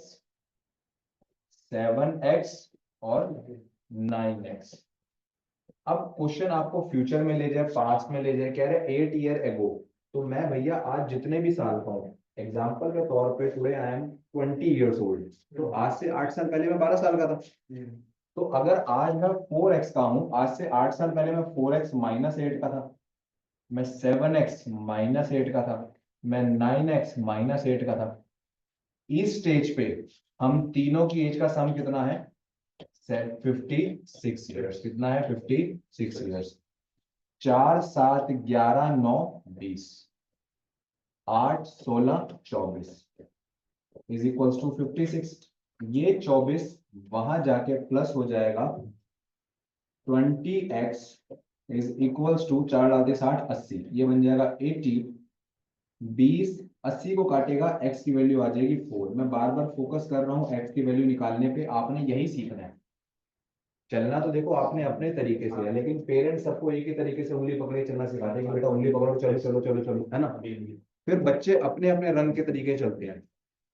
7x और 9x। अब क्वेश्चन आपको फ्यूचर में ले जाए, पास्ट में ले जाए, कह रहे 8 year ago। तो मैं भैया आज जितने भी साल का हूँ, एग्जाम्पल के तौर पे today I am 20 years old, तो आज से 8 साल पहले मैं 12 साल का था। तो अगर आज मैं 4x का हूं, आज से 8 साल पहले मैं 4x-8 का था, मैं 7x-8 का था, मैं 9x-8 का था। इस स्टेज पे हम तीनों की एज का सम कितना है? 56 ईयर्स। कितना है? 56 ईयर्स। 4 7 11 9 20, 8 16 24 is equals to 56। ये 24 वहां जाके प्लस हो जाएगा 20x इज इक्वल्स टू 4×60 80, ये बन जाएगा 80। 20 80 को काटेगा, x की वैल्यू आ जाएगी 4। मैं बार बार फोकस कर रहा हूँ x की वैल्यू निकालने पे, आपने यही सीखना है। चलना तो देखो आपने अपने तरीके से है, लेकिन पेरेंट्स सबको एक ही तरीके से उंगली पकड़े चलना सिखाते हैं कि बेटा उंगली पकड़ो, चलो चलो चलो चलो, है ना। फिर बच्चे अपने अपने रंग के तरीके चलते हैं।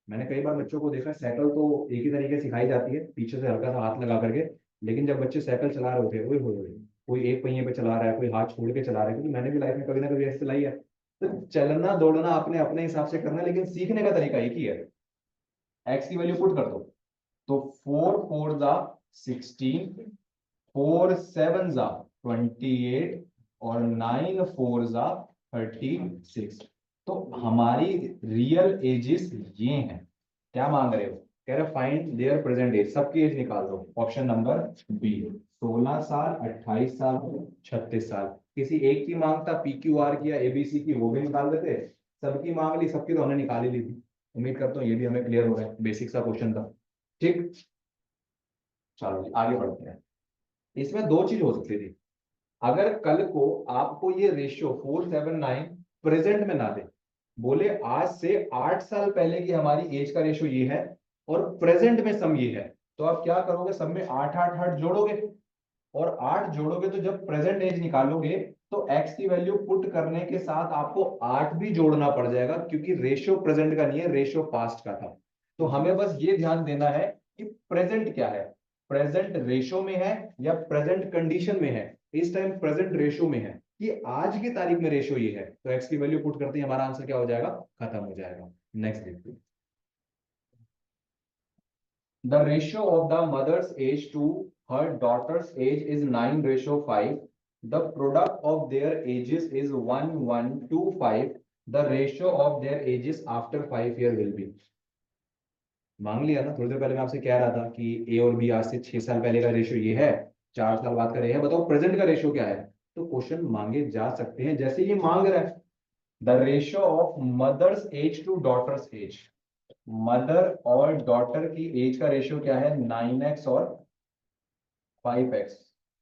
मैंने कई बार बच्चों को देखा, साइकिल तो एक ही तरीके सिखाई जाती है, पीछे से हल्का सा हाथ लगा करके। लेकिन जब बच्चे साइकिल चला रहे होते हैं, ओए होए, कोई एक पहिए पे चला रहा है, कोई हाथ छोड़ के चला रहा है, क्योंकि मैंने भी लाइफ में कभी ना कभी ऐसे चलाई है। तो चलना दौड़ना अपने अपने हिसाब से करना, लेकिन सीखने का तरीका एक ही है। एक्स की वैल्यू पुट कर दो, तो 4 4 जा 16, 4 7 जा 28 और 9 4 जा 36। तो हमारी रियल एजेस ये हैं। क्या मांग रहे हो? कह रहे फाइंड देयर प्रेजेंट एज, सबकी एज निकाल दो। ऑप्शन नंबर बी, 16 साल, 28 साल, 36 साल। किसी एक की मांगता, PQR की या ABC की, वो भी निकाल देते। सबकी मांग ली, सबकी तो हमने निकाल ही ली थी। उम्मीद करता हूँ ये भी हमें क्लियर हो रहा है, बेसिक सा क्वेश्चन था। ठीक, चलो जी आगे बढ़ते हैं। इसमें दो चीज हो सकती थी। अगर कल को आपको ये रेशियो 4:7:9 प्रेजेंट में ना दे, बोले आज से 8 साल पहले की हमारी एज का रेशियो ये है और प्रेजेंट में सम ये है, तो आप क्या करोगे? सब में 8 8 8 जोड़ोगे, और 8 जोड़ोगे तो जब प्रेजेंट एज निकालोगे तो x की वैल्यू पुट करने के साथ आपको 8 भी जोड़ना पड़ जाएगा, क्योंकि रेशियो प्रेजेंट का नहीं है, रेशियो पास्ट का था। तो हमें बस ये ध्यान देना है कि प्रेजेंट क्या है, प्रेजेंट रेशियो में है या प्रेजेंट कंडीशन में है। इस टाइम प्रेजेंट रेशियो में है कि आज की तारीख में रेशियो ये है, तो x की वैल्यू पुट करते ही हमारा आंसर क्या हो जाएगा? खत्म हो जाएगा। नेक्स्ट देखिए। The ratio of the mother's age to her daughter's age is 9:5। The product of their ages is 1125, the ratio of their ages after 5 year will be. मांग लिया ना थोड़ी देर पहले, मैं आपसे कह रहा था कि ए और बी आज से 6 साल पहले का रेशियो ये है, 4 साल बाद का ये है, बताओ प्रेजेंट का रेशियो क्या है। तो क्वेश्चन मांगे जा सकते हैं जैसे ये मांग रहा है, the ratio of mother's age to daughter's age. Mother और डॉटर की एज का रेशियो क्या है, 9x और 5x।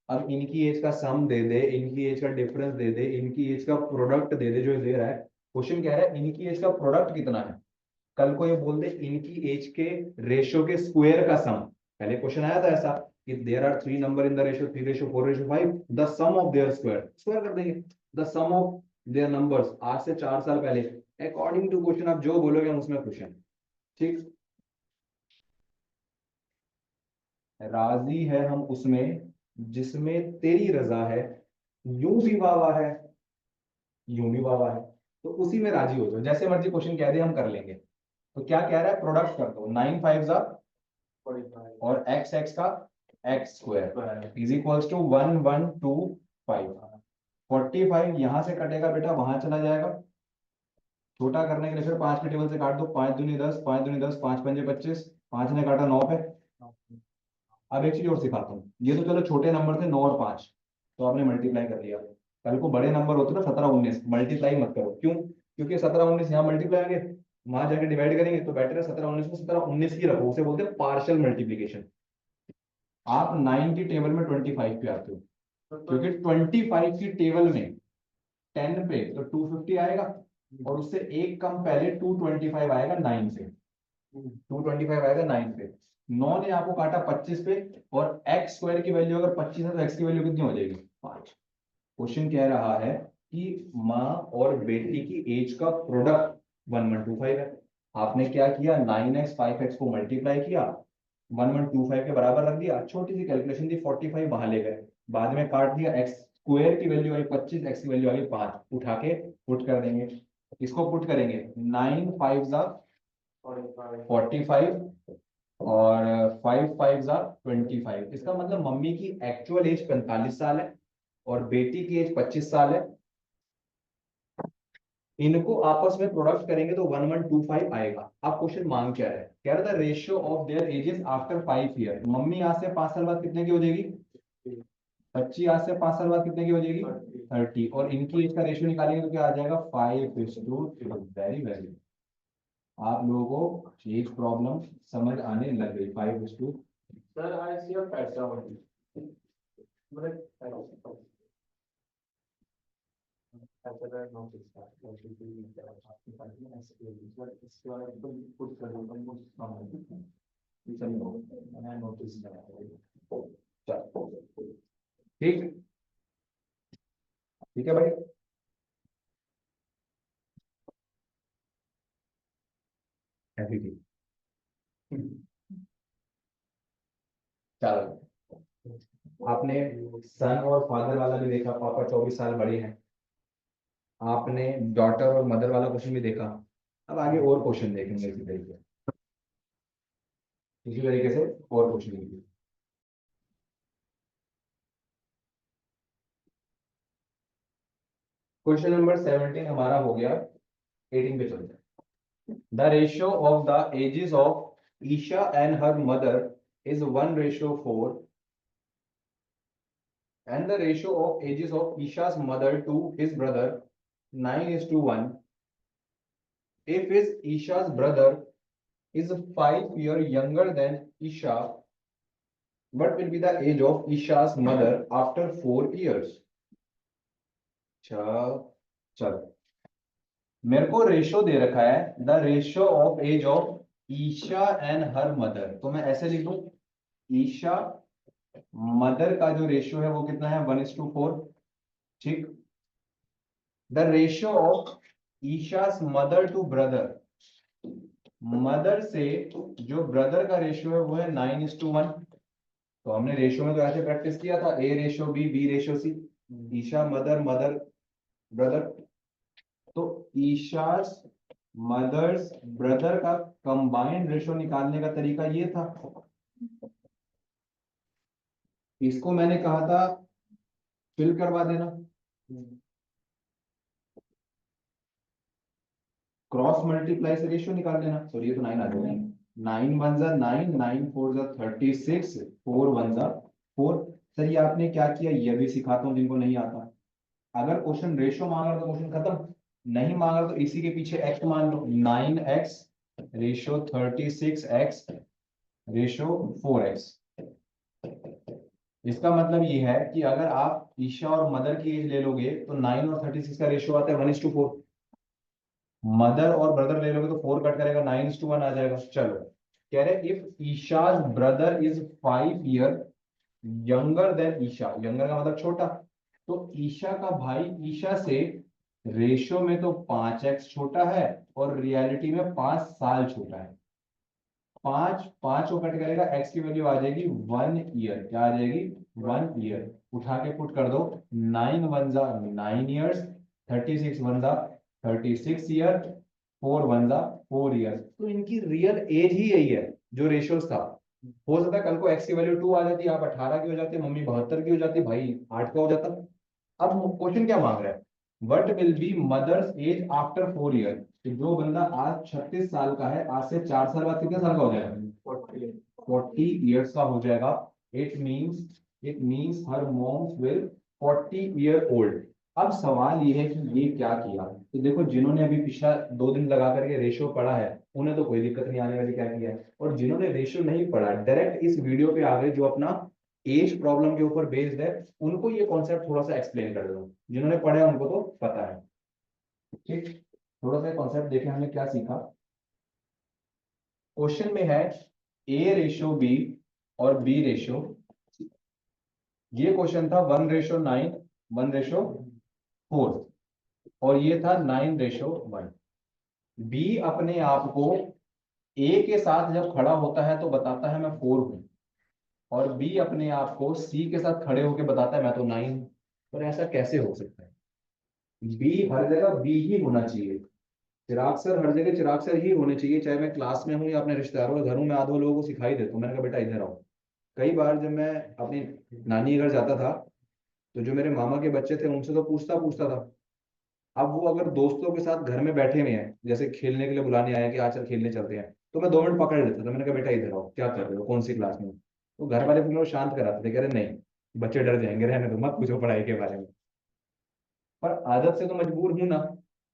अब इनकी एज का सम दे दे, इनकी एज का डिफरेंस दे दे, इनकी एज का प्रोडक्ट दे दे, जो दे रहा है क्वेश्चन कह रहा है इनकी एज का प्रोडक्ट कितना है। कल को ये बोल दे इनकी एज के रेशियो के स्क्वायर का सम। पहले क्वेश्चन आया था ऐसा कि there are 3 number in the ratio 3:4:5, the sum of their square, square कर देंगे the sum of their numbers आज से 4 साल पहले। अकॉर्डिंग टू क्वेश्चन आप जो बोलोगे हम उसमें खुश हैं। ठीक, राजी है हम उसमें जिसमें तेरी रजा है, यूं भी वावा है, यूं भी वावा है, तो उसी में राजी हो जाओ, जैसे मर्जी क्वेश्चन कह दे हम कर लेंगे। तो क्या कह रहा है, प्रोडक्ट कर दो, 9 5 जा 45 और एक्स एक्स का X square is equals to 1125। 45 यहां से कटेगा बेटा, वहां चला जाएगा, छोटा करने के लिए फिर 5 के टेबल से काट दो, 5 दूनी 10, 5 दूनी 10, 5 पंजे 25, 5 ने काटा 9 पे। अब एक चीज और सिखाता हूँ, ये तो चलो छोटे नंबर थे 9 और 5, तो आपने मल्टीप्लाई कर लिया। कल को बड़े नंबर होते ना 17 19, मल्टीप्लाई मत करो, क्यों, क्योंकि 17 19 यहाँ मल्टीप्लाई होंगे, वहां जाके डिवाइड करेंगे, तो बेटर है 17 19 को 17 19 ही रखो, उसे बोलते हैं पार्शियल मल्टीप्लीकेशन। आप 9 की टेबल में 25 पे आते हो, क्योंकि 25 की टेबल में 10 पे तो 250 आएगा, और उससे एक कम पहले 225 आएगा 9 से, 225 आएगा 9 पे। 9 ने आपको काटा 25 पे, और एक्स स्क्वायर की वैल्यू अगर 25 है तो एक्स की वैल्यू कितनी हो जाएगी, 5। क्वेश्चन कह रहा है कि माँ और बेटी की एज का प्रोडक्ट 1125 है। आपने क्या किया, 9x 5x को मल्टीप्लाई किया, 1125 के बराबर रख दिया, छोटी सी कैलकुलेशन दी, 45 वहां ले गए, बाद में काट दिया, एक्स स्क्वायर की वैल्यू आई 25, एक्स की वैल्यू आ गई 5, उठा के पुट कर देंगे। इसको पुट करेंगे, 9 5 जा 45 और 5 5 जा 25। इसका मतलब मम्मी की एक्चुअल एज 45 साल है और बेटी की एज 25 साल है। इनको आपस में प्रोडक्ट करेंगे तो 1125 आएगा। अब क्वेश्चन मांग क्या है, कह रहा था ratio of their ages after 5 year. Mummy आज से 5 साल बाद कितने की हो जाएगी, 25, आज से 5 साल बाद कितने की हो जाएगी, 30, और इनकी एज का रेशियो निकालेंगे तो क्या आ जाएगा, 5:3। वेरी वेरी, आप लोगों को एज प्रॉब्लम समझ आने लग गई, 5:2। सर आई सी पैसा ठीक, ठीक है भाई। ऐसी थी, चलो, आपने सन और फादर वाला भी देखा, पापा 24 साल बड़े हैं। आपने डॉटर और मदर वाला क्वेश्चन भी देखा। अब आगे और क्वेश्चन देखेंगे इसी तरीके से और क्वेश्चन देखेंगे। क्वेश्चन नंबर 17 हमारा हो गया, 18 पे चलते हैं। The ratio of the ages of Isha and her mother is 1:4, and the ratio of ages of Isha's mother to his brother 9:1. If his Isha's brother is 5 years younger than Isha, what will be the age of Isha's mother after 4 years? चलो, मेरे को ratio दे रखा है, the ratio of age of Isha and her mother, तो मैं ऐसे लिख दूं, ईशा मदर का जो रेशियो है वो कितना है, 1:4। ठीक, the ratio of Isha's mother to brother, mother से जो ब्रदर का रेशियो है वो है 9:1। तो हमने रेशियो में तो ऐसे प्रैक्टिस किया था, A ratio B, B ratio C, Isha mother, mother brother. तो ईशास मदर्स ब्रदर का कंबाइंड रेशियो निकालने का तरीका ये था, इसको मैंने कहा था फिल करवा देना। क्रॉस मल्टीप्लाई से रेशियो निकाल लेना। सॉरी ये तो 9 आ जाएगा। 9 वन जा 9, 9 फोर जा 36, 4 वन जा 4। सर ये आपने क्या किया, ये भी सिखाता हूँ जिनको नहीं आता। अगर क्वेश्चन रेशियो मांग रहा तो क्वेश्चन खत्म, नहीं मांग रहा तो इसी के पीछे एक्स मान लो। 9x ratio 36x ratio 4x। इसका मतलब ये है कि अगर आप ईशा और मदर की एज ले लोगे तो 9 और 36 का रेशियो आता है 1:4। मदर और ब्रदर ले लोगे तो 4 कट करेगा, 9:1 आ जाएगा। चलो कह रहे if Isha's brother is 5 year younger than Isha, younger का मतलब छोटा, तो ईशा का भाई ईशा से रेशियो में तो 5x छोटा है और रियलिटी में 5 साल छोटा है। 5 5 को कट करेगा, एक्स की वैल्यू आ जाएगी 1 ईयर। क्या आ जाएगी? 1 ईयर। उठा के पुट कर दो। 9 वन जा 9 ईयर्स, 36 वन जा 36 ईयर, 4 वन जा 4 ईयर। तो इनकी रियल एज ही यही है जो रेशियोस था। हो सकता है कल को एक्स की वैल्यू 2 आ जाती, आप 18 की हो जाती, मम्मी 72 की हो जाती, भाई 8 का हो जाता। अब क्वेश्चन क्या मांग रहा है? What will be mother's age after 4 year. तो जो बंदा आज 36 साल का है, आज से 4 साल बाद कितने साल का हो जाएगा? 40 ईयर्स का हो जाएगा। It means her mom's will 40 year old. अब सवाल ये है कि ये क्या किया। तो देखो जिन्होंने अभी पिछला 2 दिन लगा करके रेशियो पढ़ा है उन्हें तो कोई दिक्कत नहीं आने वाली क्या किया है, और जिन्होंने रेशियो नहीं पढ़ा डायरेक्ट इस वीडियो पे आ गए जो अपना एज प्रॉब्लम के ऊपर बेस्ड है, उनको ये कॉन्सेप्ट थोड़ा सा एक्सप्लेन कर दो। जिन्होंने पढ़ा है उनको तो पता है। ठीक, थोड़ा सा कॉन्सेप्ट देखें हमने क्या सीखा। क्वेश्चन में है ए रेशियो बी और बी रेशियो। ये क्वेश्चन था 1:9, 1:4, और ये था 9:1। बी अपने आप को ए के साथ जब खड़ा होता है तो बताता है मैं 4 हूं, और बी अपने आप को सी के साथ खड़े होकर बताता है मैं तो 9 हूं। पर ऐसा कैसे हो सकता है? बी हर जगह बी ही होना चाहिए। चिराग सर हर जगह चिराग सर ही होने चाहिए, चाहे मैं क्लास में हूँ या अपने रिश्तेदारों के घर हूँ। मैं आधो लोगों को सिखाई देता हूँ, मैंने कहा बेटा इधर आओ। कई बार जब मैं अपनी नानी के घर जाता था तो जो मेरे मामा के बच्चे थे उनसे तो पूछता पूछता था। अब वो अगर दोस्तों के साथ घर में बैठे हुए हैं, जैसे खेलने के लिए बुलाने आए हैं कि आज चल खेलने चलते हैं, तो मैं 2 मिनट पकड़ लेता था। मैंने कहा बेटा इधर आओ, क्या कर रहे हो, कौन सी क्लास में हो? तो घर वाले फिर वो शांत कराते थे, कह रहे नहीं बच्चे डर जाएंगे, रहने दो, मत पूछो पढ़ाई के बारे में। पर आदत से तो मजबूर हूं ना।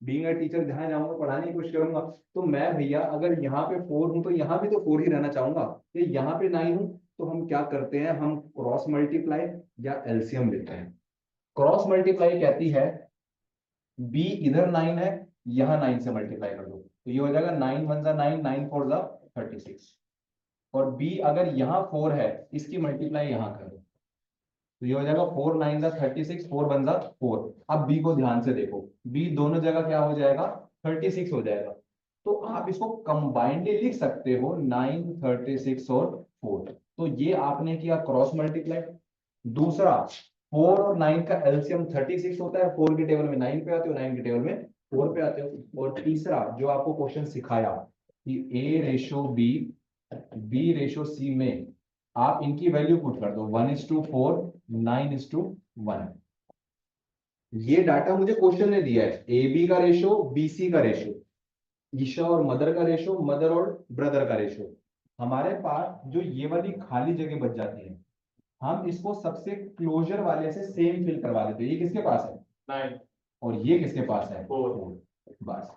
बीइंग अ टीचर जहां जाऊंगा पढ़ाने की कोशिश करूंगा। तो मैं भैया अगर यहाँ पे 4 हूं तो यहाँ भी तो 4 ही रहना चाहूंगा। ये यहाँ पे 9 हूं तो हम क्या करते हैं, हम क्रॉस मल्टीप्लाई या एलसीएम लेते हैं। क्रॉस मल्टीप्लाई कहती है बी इधर 9 है, यहाँ 9 से मल्टीप्लाई कर दो तो ये हो जाएगा 9 वन जा 9, 9 फोर जा 36। और बी अगर यहाँ 4 है, इसकी मल्टीप्लाई यहाँ कर दो तो ये हो जाएगा 4 9 जा 36, 4 वन जा 4। अब बी को ध्यान से देखो, बी दोनों जगह क्या हो जाएगा? 36 हो जाएगा। तो आप इसको कंबाइंडली लिख सकते हो 9, 36 और 4। तो ये आपने किया क्रॉस मल्टीप्लाई। दूसरा, 4 और 9 का एलसीएम 36 होता है। 4 के टेबल में 9 पे आते हो, 9 के टेबल में 4 पे आते हो। और तीसरा जो आपको क्वेश्चन सिखाया कि ए रेशो बी, बी रेशो सी में आप इनकी वैल्यू पुट कर दो 1:4, 9:1। ये डाटा मुझे क्वेश्चन ने दिया है, ए बी का रेशो, बी सी का रेशो, ईशा और मदर का रेशो, मदर और ब्रदर का रेशो। हमारे पास जो ये वाली खाली जगह बच जाती है, हम इसको सबसे क्लोजर वाले से सेम फिल करवा देते हैं। ये किसके पास है? 9। और ये किसके पास है? 4। बस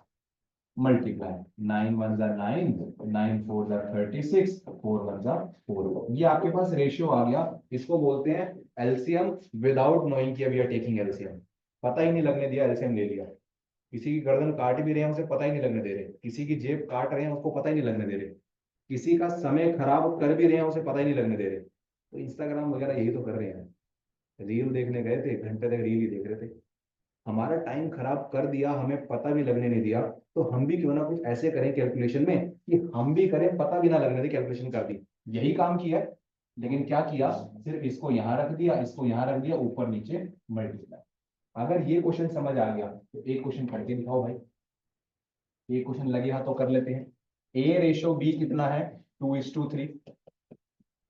मल्टीप्लाई, 9 वन जा 9, 9 फोर जा 36, 4 वन जा 4। ये आपके पास रेशियो आ गया। इसको बोलते हैं एलसीएम विदाउट नोइंग कि वी आर टेकिंग एलसीएम। पता ही नहीं लगने दिया, एलसीएम ले लिया। किसी की गर्दन काट भी रहे हैं उसे पता ही नहीं लगने दे रहे, किसी की जेब काट रहे हैं उसको पता ही नहीं लगने दे रहे, किसी का समय खराब कर भी रहे हैं उसे पता ही नहीं लगने दे रहे। तो इंस्टाग्राम वगैरह यही तो कर रहे हैं। रील देखने गए थे, घंटे तक रील ही देख रहे थे, हमारा टाइम खराब कर दिया, हमें पता भी लगने नहीं दिया। तो हम भी क्यों ना कुछ ऐसे करें कैलकुलेशन में कि हम भी करें, पता भी ना लगने दे, कैलकुलेशन कर दी। यही काम किया है, लेकिन क्या किया, सिर्फ इसको यहां रख दिया, इसको यहां रख दिया, ऊपर नीचे मल्टीप्लाई। अगर ये क्वेश्चन समझ आ गया तो एक क्वेश्चन करके दिखाओ भाई। एक क्वेश्चन लगे हाथ तो कर लेते हैं। ए रेशो बी कितना है? 2:3।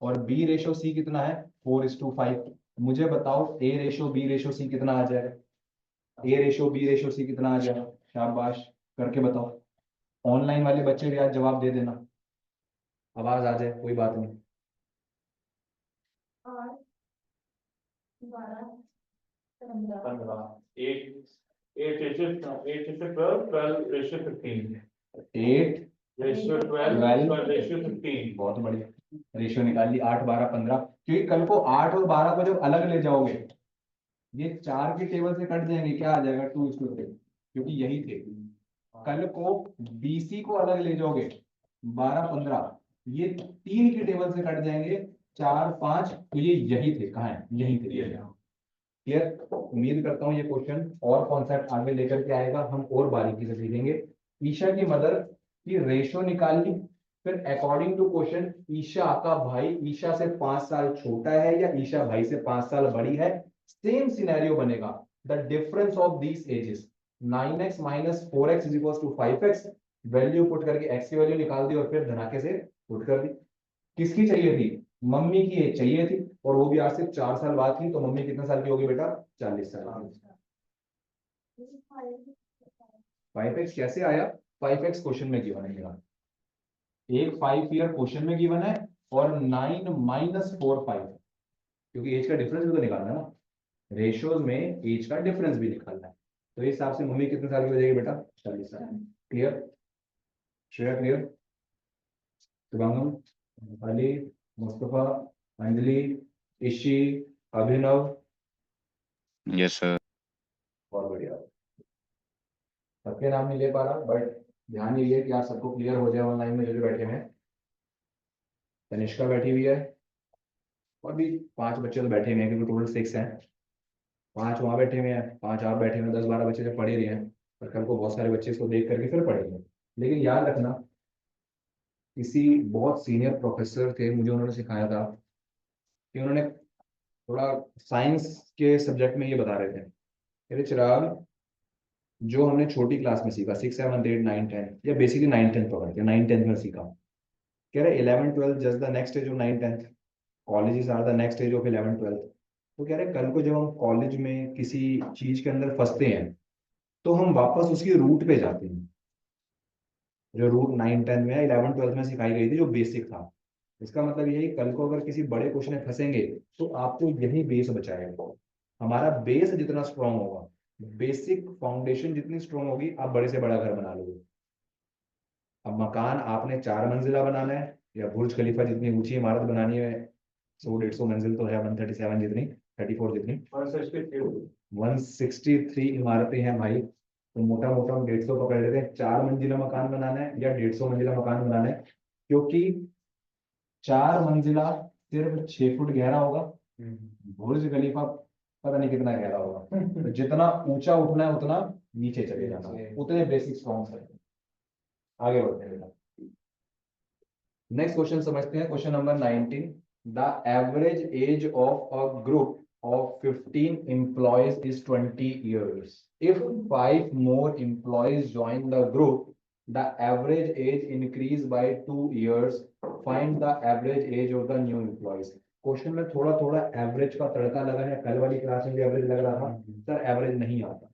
और बी रेशो सी कितना है? 4:5। मुझे बताओ ए रेशो बी रेशो सी कितना आ जाएगा, ए रेशो बी रेशो सी कितना आ जाएगा, शाबाश, करके बताओ। ऑनलाइन वाले बच्चे भी आज जवाब दे देना, आवाज आ जाए कोई बात नहीं। 8 12 12 15 बहुत बढ़िया, रेशियो निकाल ली 8 12 15, क्योंकि कल को 8 और 12 को जब अलग ले जाओगे ये 4 की टेबल से कट जाएंगे, क्या आ जाएगा 2:3, क्योंकि यही थे। कल को बीसी को अलग ले जाओगे 12 15, ये 3 की टेबल से कट जाएंगे 4 5, तो ये यही थे, कहाँ है, यही थे। क्लियर, उम्मीद करता हूँ ये क्वेश्चन और कॉन्सेप्ट आगे लेकर के आएगा, हम और बारीकी से सीखेंगे। ईशा की मदर की रेशो निकाल ली, फिर अकॉर्डिंग टू क्वेश्चन ईशा का भाई ईशा से 5 साल छोटा है या ईशा भाई से 5 साल बड़ी है, सेम सिनेरियो बनेगा। The difference of these ages 9x minus 4x is equal to 5x, value put करके x की वैल्यू निकाल दी और फिर धनाके से पुट कर दी। किसकी चाहिए थी, मम्मी की एज चाहिए थी, और वो भी आज से 4 साल बाद थी, तो मम्मी कितने साल की होगी बेटा, 40 साल की। 5x कैसे आया, 5x क्वेश्चन में गिवन है मेरा, एक 5 ईयर क्वेश्चन में गिवन है और 9 माइनस 4 5, क्योंकि एज का डिफरेंस भी तो निकालना है ना, रेशियोज में एज का डिफरेंस भी निकालना है, तो इस हिसाब से मम्मी कितने साल की हो जाएगी बेटा, 40 साल। क्लियर, श्रेया क्लियर, शुभांगम, अली, मुस्तफा, अंजलि, ईशी, अभिनव, यस सर। बहुत बढ़िया। सबके नाम नहीं ले पा रहा, बट ध्यान ये कि आप सबको क्लियर हो जाए ऑनलाइन में जो जो बैठे हैं। तनिष्का बैठी हुई है, और भी 5 बच्चे तो बैठे हुए हैं, क्योंकि टोटल 6 हैं, 5 वहां बैठे हुए हैं, 5 आप बैठे हुए हैं, 10 12 बच्चे जब पढ़े रहे हैं, और कल को बहुत सारे बच्चे इसको देख करके फिर पढ़ेंगे। लेकिन याद रखना, किसी बहुत सीनियर प्रोफेसर थे, मुझे उन्होंने सिखाया था कि उन्होंने थोड़ा साइंस के सब्जेक्ट में ये बता रहे थे, अरे चिराग, जो हमने छोटी क्लास में सीखा 6 7 8 9 10, या बेसिकली 9 10 पकड़ के 9 10 में सीखा, कह रहे 11 12 just the next stage of 9 10, colleges are the next stage of 11 12। तो कह रहे कल को जब हम कॉलेज में किसी चीज के अंदर फंसते हैं, तो हम वापस उसकी रूट पे जाते हैं, जो रूट 9 10 में 11 12 में सिखाई गई थी, जो बेसिक था। इसका मतलब ये है कि कल को अगर किसी बड़े क्वेश्चन में फंसेंगे, तो आपको यही बेस बचाएगा। हमारा बेस जितना स्ट्रांग होगा, बेसिक फाउंडेशन जितनी स्ट्रांग होगी, आप बड़े से बड़ा घर बना लोगे। अब मकान आपने 4 मंजिला बनाना है, या बुर्ज खलीफा जितनी ऊंची इमारत बनानी है, 100 150 मंजिल तो है, 137 जितनी, 34 जितनी, 163 इमारतें हैं भाई, तो मोटा मोटा हम 150 पकड़ लेते हैं। 4 मंजिला मकान बनाना है या 150 मंजिला मकान बनाना है, क्योंकि 4 मंजिला सिर्फ 6 फुट गहरा होगा, बुर्ज खलीफा पता नहीं कितना गहरा होगा, तो जितना ऊंचा उठना है उतना नीचे चले जाना है, उतने बेसिक स्ट्रॉन्ग है। आगे बढ़ते हैं बेटा, नेक्स्ट क्वेश्चन समझते हैं, question number 19। The average age of a group of 15 employees is 20 years. If 5 more employees join the group, the average age increase by 2 years. Find the average age of the new employees. Question में थोड़ा थोड़ा average का तड़का लगा है, कल वाली class में भी एवरेज लग रहा था, सर एवरेज नहीं आता,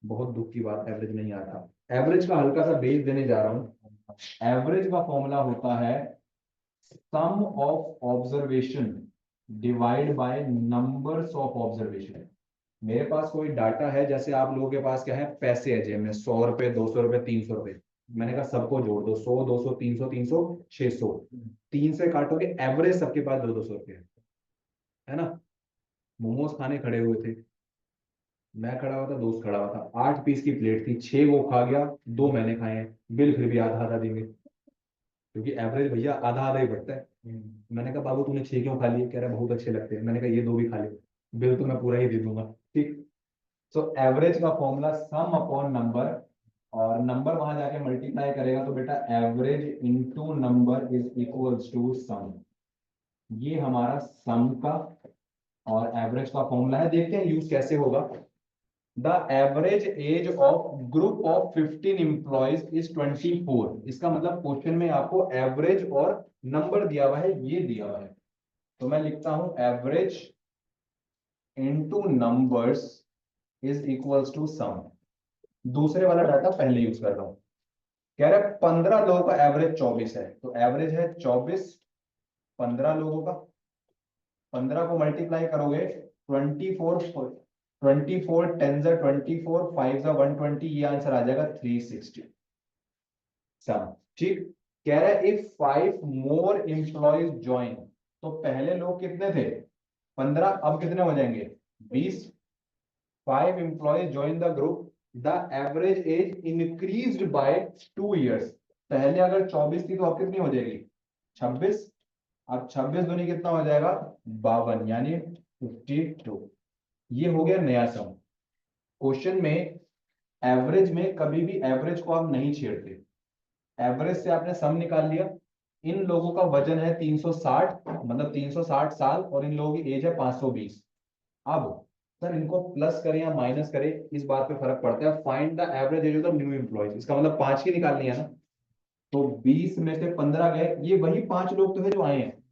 बहुत दुख की बात, एवरेज नहीं आता। एवरेज का हल्का सा बेस देने जा रहा हूँ। एवरेज का फॉर्मूला होता है sum of observation divide by numbers of observation. मेरे पास कोई डाटा है, जैसे आप लोगों के पास क्या है, पैसे है जेब में, 100 रुपए, 200 रुपए, 300 रुपए, मैंने कहा सबको जोड़ दो, 100 200 300 300 600, 3 से काटोगे, एवरेज सबके पास 200 200 रुपए है ना। मोमोज खाने खड़े हुए थे, मैं खड़ा हुआ था, दोस्त खड़ा हुआ था, 8 पीस की प्लेट थी, 6 वो खा गया, 2 मैंने खाए हैं, बिल फिर भी आधा आधा देंगे, क्योंकि एवरेज भैया आधा आधा ही बढ़ता है। मैंने कहा बाबू तूने 6 क्यों खा लिए, कह रहा बहुत अच्छे लगते हैं, मैंने कहा ये 2 भी खा ले, बिल तो मैं पूरा ही दे दूंगा, ठीक। सो एवरेज का फॉर्मूला सम अपॉन नंबर, और नंबर वहां जाके मल्टीप्लाई करेगा, तो बेटा average into number is equals to sum, ये हमारा सम का और एवरेज का फॉर्मूला है। देखते हैं यूज कैसे होगा। The average age of group of 15 employees is 24। इसका मतलब क्वेश्चन में आपको एवरेज और नंबर दिया हुआ है, ये दिया हुआ है, तो मैं लिखता हूं average into numbers is equals to sum. दूसरे वाला डाटा पहले यूज कर रहा हूं। कह रहा है 15 लोगों का एवरेज 24 है, तो एवरेज है 24 15 लोगों का। 15 को मल्टीप्लाई करोगे 24, 24 10 जा 24, 5 जा 120, ये आंसर आ जाएगा 360 सम। ठीक। कह रहा है इफ 5 मोर एम्प्लॉयज ज्वाइन, तो पहले लोग कितने थे 15, अब कितने हो जाएंगे 20। 5 employees join the group, the average age increased by 2 years. पहले अगर 24 थी तो अब कितनी हो जाएगी 26। अब 26 दूनी कितना हो जाएगा 52, यानी 52। ये हो गया नया सम। क्वेश्चन में एवरेज में कभी भी एवरेज को आप नहीं छेड़ते। एवरेज से आपने सम निकाल लिया। इन लोगों का वजन है 360, मतलब 360 साल, और इन लोगों की एज है 520। अब सर इनको प्लस करें या माइनस करें इस बात पे फर्क पड़ता है। Find the average age of the new employees, इसका मतलब 5 की निकालनी है ना। तो 20 में से 15 गए, ये वही 5 लोग तो है जो आए हैं,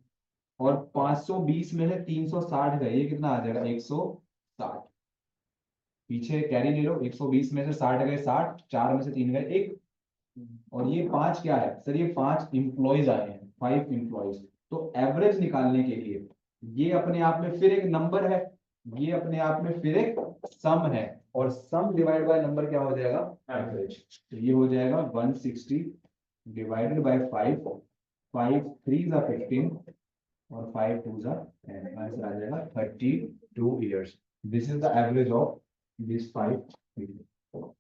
और 520 में से 360 गए, ये कितना आ जाएगा 160। पीछे कैरी ले लो, 120 में से 60 गए 60, 4 में से 3 गए 1, और ये 5 क्या है सर, ये 5 इंप्लॉइज आए हैं, 5 इंप्लॉइज। तो एवरेज निकालने के लिए ये अपने आप में फिर एक नंबर है, ये अपने आप में फिर एक सम है, और सम डिवाइड बाय नंबर क्या हो जाएगा एवरेज। तो ये हो जाएगा 160 डिवाइडेड बाय 5, 5 3 जा 15 और 5 2 जा 10, आंसर आ जाएगा 32 years. This is the average of this 5 people,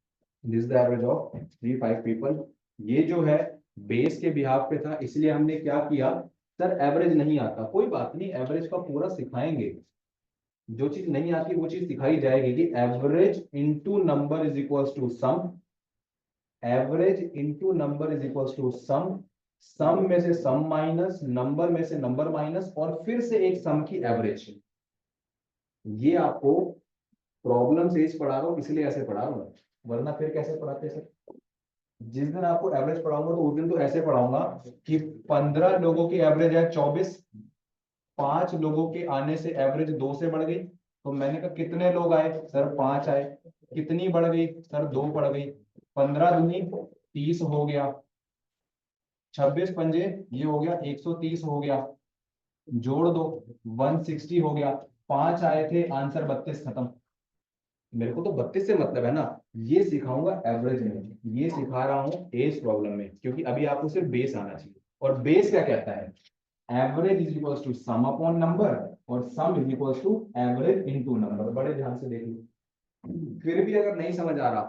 this the average of 3 5 people. ये जो है बेस के बिहाफ पे था, इसलिए हमने क्या किया, सर एवरेज नहीं आता कोई बात नहीं, एवरेज का पूरा सिखाएंगे। जो चीज नहीं आती वो चीज सिखाई जाएगी कि average into number is equals to sum, average into number is equals to sum, sum में से सम माइनस, नंबर में से नंबर माइनस, और फिर से एक सम की एवरेज। ये आपको प्रॉब्लम से इस पढ़ा रहा हूं, इसलिए ऐसे पढ़ा रहा हूं, वरना फिर कैसे पढ़ाते सर। जिस दिन आपको एवरेज पढ़ाऊंगा तो उस दिन तो ऐसे पढ़ाऊंगा कि 15 लोगों की एवरेज है 24, 5 लोगों के आने से एवरेज 2 से बढ़ गई। तो मैंने कहा कितने लोग आए सर 5 आए, कितनी बढ़ गई सर 2 बढ़ गई, 15 दूनी 30 हो गया, 26 पंजे ये हो गया 130 हो गया, जोड़ दो 160 हो गया। 5 आए थे आंसर 32, खत्म। मेरे को तो 32 से मतलब है ना, ये सिखाऊंगा एवरेज में, ये सिखा रहा हूँ एज प्रॉब्लम में, क्योंकि अभी आपको सिर्फ बेस आना चाहिए। और बेस क्या कहता है, average is equals to sum upon number, और sum is equals to average into number. बड़े ध्यान से देख लो। फिर भी अगर नहीं समझ आ रहा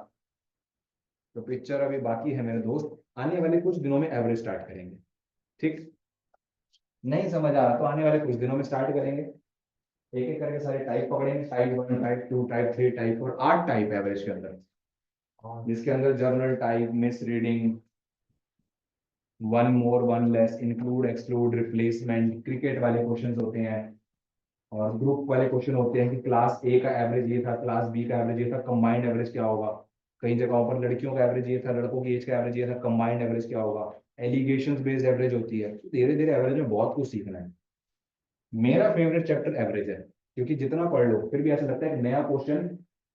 तो पिक्चर अभी बाकी है मेरे दोस्त, आने वाले कुछ दिनों में एवरेज स्टार्ट करेंगे। ठीक। नहीं समझ आ रहा तो आने वाले कुछ दिनों में स्टार्ट करेंगे, एक एक करके सारे टाइप पकड़ेंगे, type 1 type 2 type 3 type 4, 8 type average के अंदर, जिसके अंदर journal type, miss reading, one more one less, include exclude, replacement, cricket वाले क्वेश्चंस होते हैं, और ग्रुप वाले क्वेश्चन होते हैं कि क्लास ए का एवरेज ये था, क्लास बी का एवरेज ये था, कंबाइंड एवरेज क्या होगा। कई जगहों पर लड़कियों का एवरेज ये था, लड़कों की एज का एवरेज ये था, कंबाइंड एवरेज क्या होगा। एलिगेशंस बेस्ड एवरेज होती है। धीरे धीरे एवरेज में बहुत कुछ सीखना है। मेरा फेवरेट चैप्टर एवरेज है, क्योंकि जितना पढ़ लो फिर भी ऐसा लगता है कि नया question,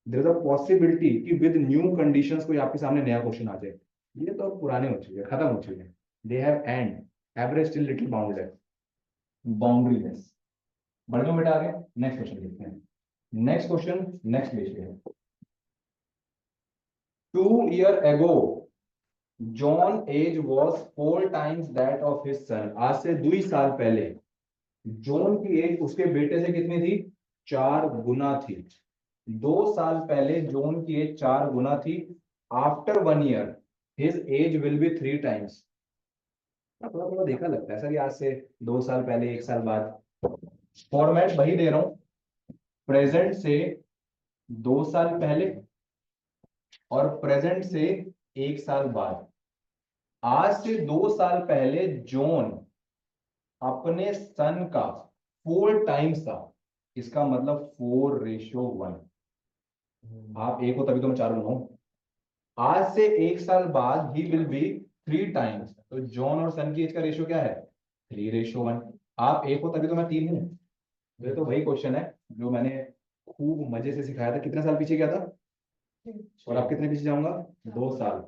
there is a possibility कि विद न्यू कंडीशंस कोई आपके सामने नया क्वेश्चन आ जाए। ये तो अब पुराने हो चुके हैं, खत्म हो चुके हैं, they have and, average still little bounded, बाउंड्रीलेस। बढ़ जाओ बेटा आगे, नेक्स्ट क्वेश्चन देखते हैं। नेक्स्ट क्वेश्चन नेक्स्ट पेज पे है। 2 years ago John age was 4 times that of his son. आज से 2 साल पहले जॉन की एज उसके बेटे से कितनी थी, 4 गुना थी। 2 साल पहले जॉन की एज 4 गुना थी। After 1 year his age will be 3 times। थोड़ा थोड़ा देखा लगता है सर, आज से 2 साल पहले 1 साल बाद। फॉर्मेट वही दे रहा हूं, प्रेजेंट से 2 साल पहले और प्रेजेंट से 1 साल बाद। आज से 2 साल पहले जॉन अपने सन का 4 times था, इसका मतलब 4:1। आप एक हो तभी तो मैं 4 हूं। आज से 1 साल बाद ही विल बी 3 times, तो जॉन और सन की एज का रेशियो क्या है 3:1। आप एक हो तभी तो मैं 3 हूँ। ये तो वही क्वेश्चन है जो मैंने खूब मजे से सिखाया था। कितने साल पीछे गया था? और अब कितने पीछे जाऊंगा? 2 साल।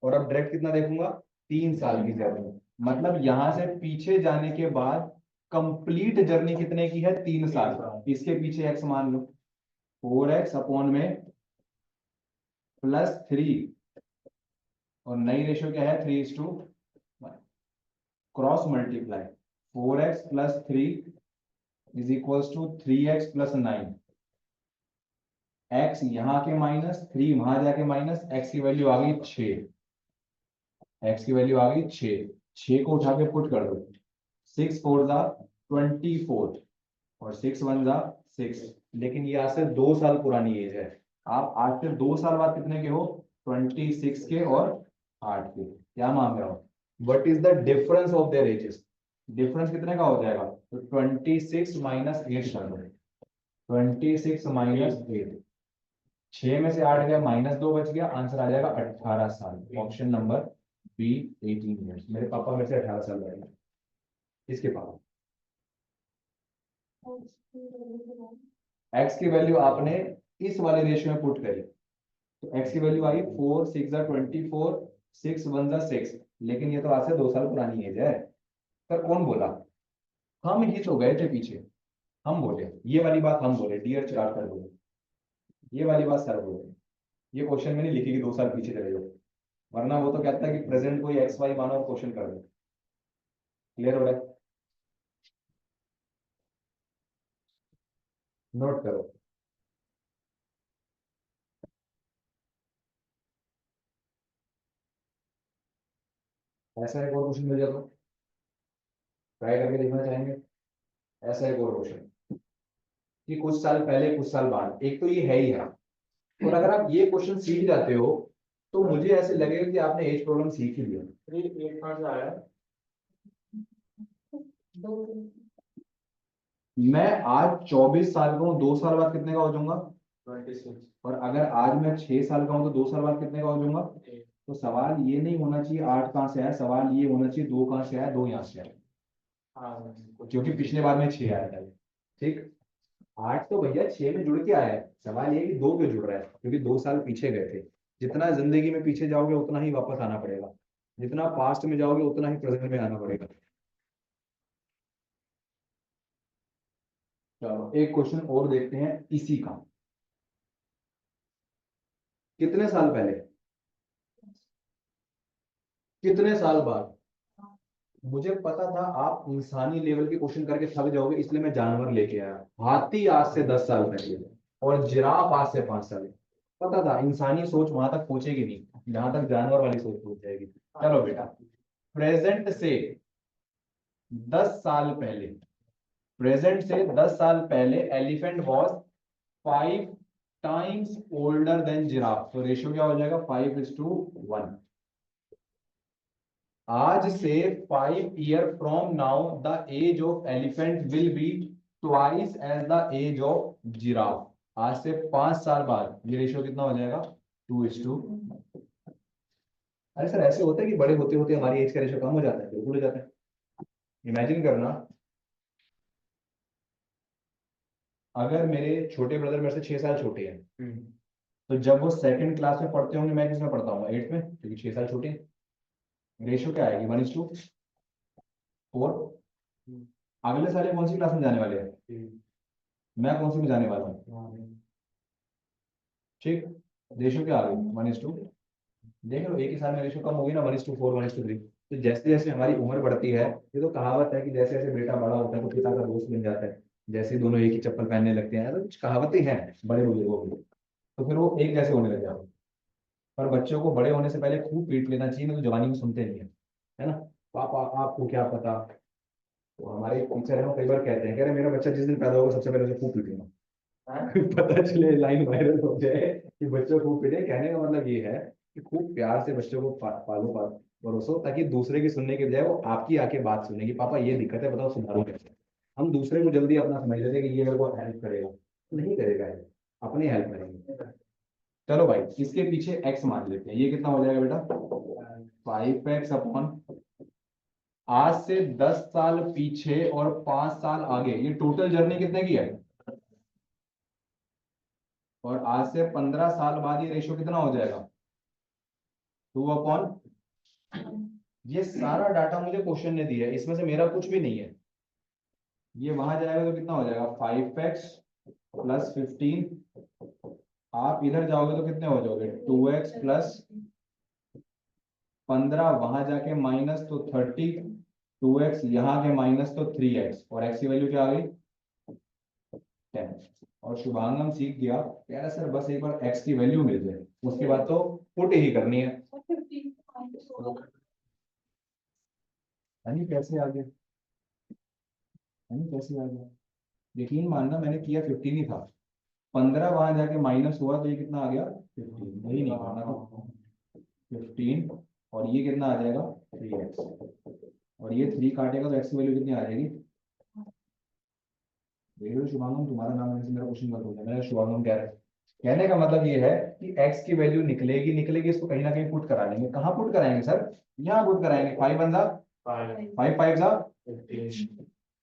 और अब डायरेक्ट कितना देखूंगा? 3 साल की जर्नी। मतलब यहां से पीछे जाने के बाद कंप्लीट जर्नी कितने की है? 3 साल। इसके पीछे एक्स मान लो, 4x अपॉन में +3, और नई रेशियो क्या है? 3:1। Cross multiply 4x + 3 = 3x + 9। x यहाँ के -3 वहां जाके माइनस, x की वैल्यू आ गई 6। x की वैल्यू आ गई 6। 6 को उठा के पुट कर दो। 6 4 ज़ा 24 और 6 1 ज़ा 6। लेकिन ये आज से 2 साल पुरानी एज है। आप आज से 2 साल बाद कितने के हो? 26 के और 8 के। क्या मांग रहा हूँ? What is the difference of their edges? Difference कितने का हो जाएगा? तो 26 - 8 कर दो। 26 - 8, 6 में से 8 गया, -2 बच गया, आंसर आ जाएगा 18 साल। Option number B 18 years. मेरे पापा मेरे से 18 साल बड़े हैं। किसके पापा? एक्स की वैल्यू आपने इस वाले रेशियो में पुट करी, तो एक्स की वैल्यू आई 4 6 ज़ा 24, 6 1 ज़ा 6। लेकिन ये तो आज से 2 साल पुरानी एज है। पर कौन बोला? हम ही तो गए थे पीछे। हम बोले ये वाली बात, हम बोले डियर चिराग सर बोले, ये वाली बात सर बोले। ये क्वेश्चन में नहीं लिखी कि 2 साल पीछे चले जाओ, वरना वो तो कहता है कि प्रेजेंट कोई एक्स वाई मानो और क्वेश्चन कर दो। क्लियर हो रहा है? नोट करो। ऐसा एक और क्वेश्चन मिल जाए तो ट्राई करके देखना चाहेंगे। ऐसा एक और क्वेश्चन कि कुछ साल पहले कुछ साल बाद, एक तो ये है ही है। और अगर आप ये क्वेश्चन सीख जाते हो तो मुझे ऐसे लगेगा कि आपने एज प्रॉब्लम सीख ही लिया। मैं आज 24 साल का हूँ, 2 साल बाद कितने का हो जाऊंगा? 26। और अगर आज मैं 6 साल का हूँ तो 2 साल बाद कितने का हो जाऊंगा? तो सवाल ये नहीं होना चाहिए 8 कहाँ से आया, सवाल ये होना चाहिए 2 कहाँ से आया, 2 यहाँ से आया। क्योंकि पिछले बार में 6 आया था। ठीक, 8 तो भैया 6 में जुड़ के आया है। सवाल ये कि 2 क्यों जुड़ रहा है? क्योंकि 2 साल पीछे गए थे। जितना जिंदगी में पीछे जाओगे उतना ही वापस आना पड़ेगा, जितना पास्ट में जाओगे उतना ही प्रेजेंट में आना पड़ेगा। चलो एक क्वेश्चन और देखते हैं इसी का। कितने साल पहले, कितने साल बाद? मुझे पता था आप इंसानी लेवल के क्वेश्चन करके थक जाओगे, इसलिए मैं जानवर लेके आया। हाथी आज से 10 साल पहले और जिराफ आज से 5 साल। पता था इंसानी सोच वहां तक पहुंचेगी नहीं जहां तक जानवर वाली सोच पहुंच जाएगी। चलो बेटा, प्रेजेंट से 10 साल पहले, प्रेजेंट से 10 साल पहले elephant was 5 times older than giraffe. तो रेशियो क्या हो जाएगा? 5:1। आज से 5 year from now the age of elephant will be twice as the age of giraffe. आज से 5 साल बाद ये रेशियो कितना हो जाएगा? 2:2। अरे सर ऐसे होता है कि बड़े होते होते हमारी एज का रेशियो कम हो जाता है? बिल्कुल हो जाता है। इमेजिन करना, अगर मेरे छोटे ब्रदर मेरे से 6 साल छोटे हैं, तो जब वो सेकंड क्लास में पढ़ते होंगे, मैं किसमें पढ़ता हूँ? 8th में, क्योंकि 6 साल छोटे हैं। रेशियो क्या आएगी? 1:4। अगले साल ये कौन सी क्लास में जाने वाले हैं? मैं कौन सी में जाने वाला हूँ? ठीक, रेशियो क्या आ गई? 1:2। देख लो एक ही साल में रेशियो कम होगी ना, 1:4 1:3। तो जैसे जैसे हमारी उम्र बढ़ती है, ये तो कहावत है कि जैसे जैसे बेटा बड़ा होता है तो पिता का दोस्त बन जाता है। जैसे दोनों एक ही चप्पल पहनने लगते हैं, तो कुछ कहावतें हैं बड़े बुजुर्गों की, तो फिर वो एक जैसे होने लग जाते हैं। पर बच्चों को बड़े होने से पहले खूब पीट लेना चाहिए, नहीं तो जवानी में सुनते नहीं है ना। पापा आपको क्या पता। तो हमारे टीचर है वो कई बार कहते हैं, कह रहे मेरा बच्चा जिस दिन पैदा होगा सबसे पहले उसे खूब पीटूंगा। पता चले लाइन वायरल हो जाए कि बच्चों को खूब पीटे। कहने का मतलब ये है कि खूब प्यार से बच्चों को पालो परोसो, ताकि दूसरे की सुनने के बजाय वो आपकी आके बात सुने कि पापा ये दिक्कत है, बताओ सुधारो कैसे। हम दूसरे को जल्दी अपना समझ लेते हैं कि ये मेरे को हेल्प करेगा, नहीं करेगा ये, अपने हेल्प करेंगे। चलो भाई, इसके पीछे एक्स मान लेते हैं। ये कितना हो जाएगा बेटा? 5x अपॉन, आज से 10 साल पीछे और 5 साल आगे, ये टोटल जर्नी कितने की है? और आज से 15 साल बाद ये रेशियो कितना हो जाएगा? 2/, ये सारा डाटा मुझे क्वेश्चन ने दिया है, इसमें से मेरा कुछ भी नहीं है। ये वहां जाएगा तो कितना हो जाएगा? 5x + 15। आप इधर जाओगे तो कितने हो जाओगे? 2x + 15, वहां जाके माइनस तो 30, 2x यहाँ के माइनस तो 3x, और x की वैल्यू क्या आ गई? 10। और शुभांगम सीख गया, कह रहा सर बस एक बार x की वैल्यू मिल जाए, उसके बाद तो पुट ही करनी है। यानी कैसे आ गया? यानी कैसे आ गया? यकीन मानना मैंने किया 15 ही था, 15 वहां जाके माइनस हुआ तो ये कितना आ गया? 15। वही नहीं करना था, 15, और ये कितना आ जाएगा? 3x, और ये 3 काटेगा तो x की वैल्यू कितनी आ जाएगी? देख लो शुभांगम, तुम्हारा नाम लेने से मेरा क्वेश्चन गलत हो गया। मैंने शुभांगम कह रहा है, कहने का मतलब ये है कि x की वैल्यू निकलेगी निकलेगी, इसको कहीं ना कहीं पुट करा लेंगे। कहाँ पुट कराएंगे सर? यहाँ पुट कराएंगे। 5 1 जा 5 5 जा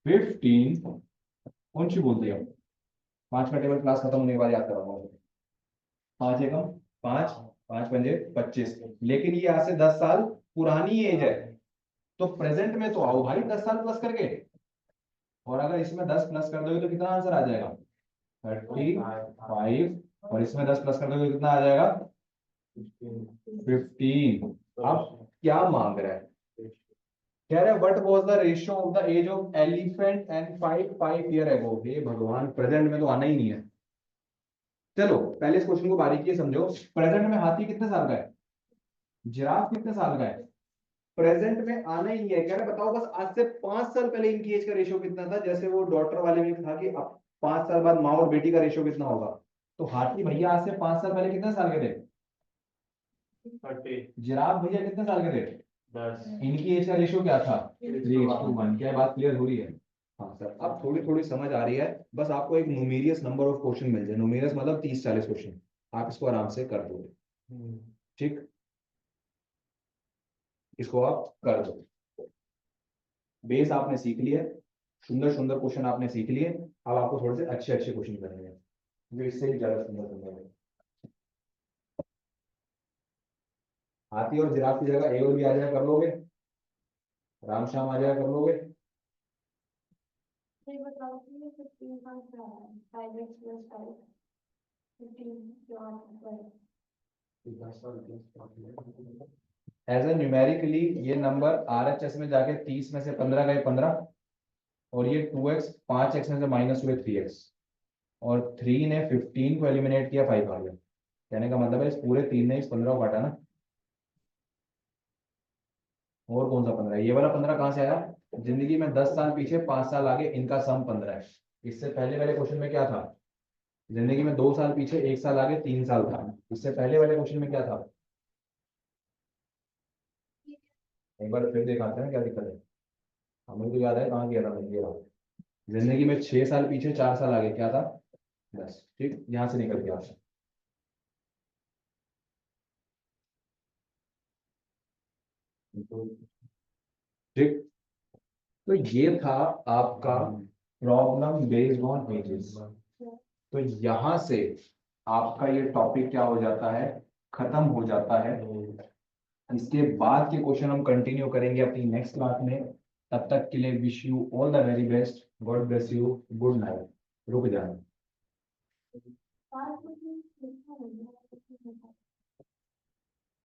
15, कौन सी बोल दिया? 5 का टेबल क्लास खत्म होने के बाद याद कराऊंगा। 5 एकम 5, 5 पंजे 25। लेकिन ये आज से 10 साल पुरानी एज है, तो प्रेजेंट में तो आओ भाई 10 साल प्लस करके, और अगर इसमें 10 प्लस कर दोगे तो कितना आंसर आ जाएगा? 35। और इसमें 10 प्लस कर दोगे तो कितना आ जाएगा? 15। अब क्या मांग रहा है? कह रहा है what was the ratio of the age of elephant and 5 year ago. हे भगवान, प्रेजेंट में तो आना ही नहीं है। चलो पहले इस क्वेश्चन को बारीकी से समझो। प्रेजेंट में हाथी कितने साल का है? जिराफ कितने साल का है? प्रेजेंट में आना ही नहीं है। कह रहा है बताओ बस आज से 5 साल पहले इनकी एज का रेशियो कितना था, जैसे वो डॉटर वाले में था कि अब 5 साल बाद माँ और बेटी का रेशियो कितना होगा। तो हाथी भैया आज से 5 साल पहले कितने साल के थे? 30। जिराफ भैया कितने साल के थे? 10। इनकी एज का रेशियो क्या था? 3:1। क्या बात क्लियर हो रही है? हाँ सर, अब थोड़ी थोड़ी समझ आ रही है। बस आपको एक न्यूमेरियस नंबर ऑफ क्वेश्चन मिल जाए, न्यूमेरियस मतलब 30-40 क्वेश्चन, आप इसको आराम से कर दोगे। ठीक, इसको आप कर दो। बेस आपने सीख लिया, सुंदर सुंदर क्वेश्चन आपने सीख लिए। अब आपको थोड़े से अच्छे अच्छे क्वेश्चन करेंगे जो इससे भी ज्यादा सुंदर सुंदर है। हाथी और जिराफ की जगह ए और भी आ जाए कर लोगे? राम श्याम आ जाए कर लोगे? एज ए न्यूमेरिकली ये नंबर RHS में जाके 30 में से 15 गए 15, और ये 2x 5x में से माइनस हुए 3x, और 3 ने 15 को एलिमिनेट किया, 5 आ गया। कहने का मतलब है इस पूरे 3 ने इस 15 को काटा ना। और कौन सा 15 है? ये वाला 15 कहाँ से आया? जिंदगी में 10 साल पीछे 5 साल आगे, इनका सम 15 है। इससे पहले वाले क्वेश्चन में क्या था? जिंदगी में 2 साल पीछे 1 साल आगे 3 साल था। इससे पहले वाले क्वेश्चन में क्या था? एक बार फिर दिखाते हैं क्या दिक्कत है। हमें तो याद है कहाँ किया था मैंने, ये रहा। जिंदगी में 6 साल पीछे 4 साल आगे क्या था? 10। ठीक, यहां से निकल गया। ठीक, तो ये था आपका प्रॉब्लम बेस्ड ऑन एजेस। तो यहां से आपका ये टॉपिक क्या हो जाता है? खत्म हो जाता है। इसके बाद के क्वेश्चन हम कंटिन्यू करेंगे अपनी नेक्स्ट क्लास में। तब तक के लिए wish you all the very best. God bless you. Good night. रुक जाना।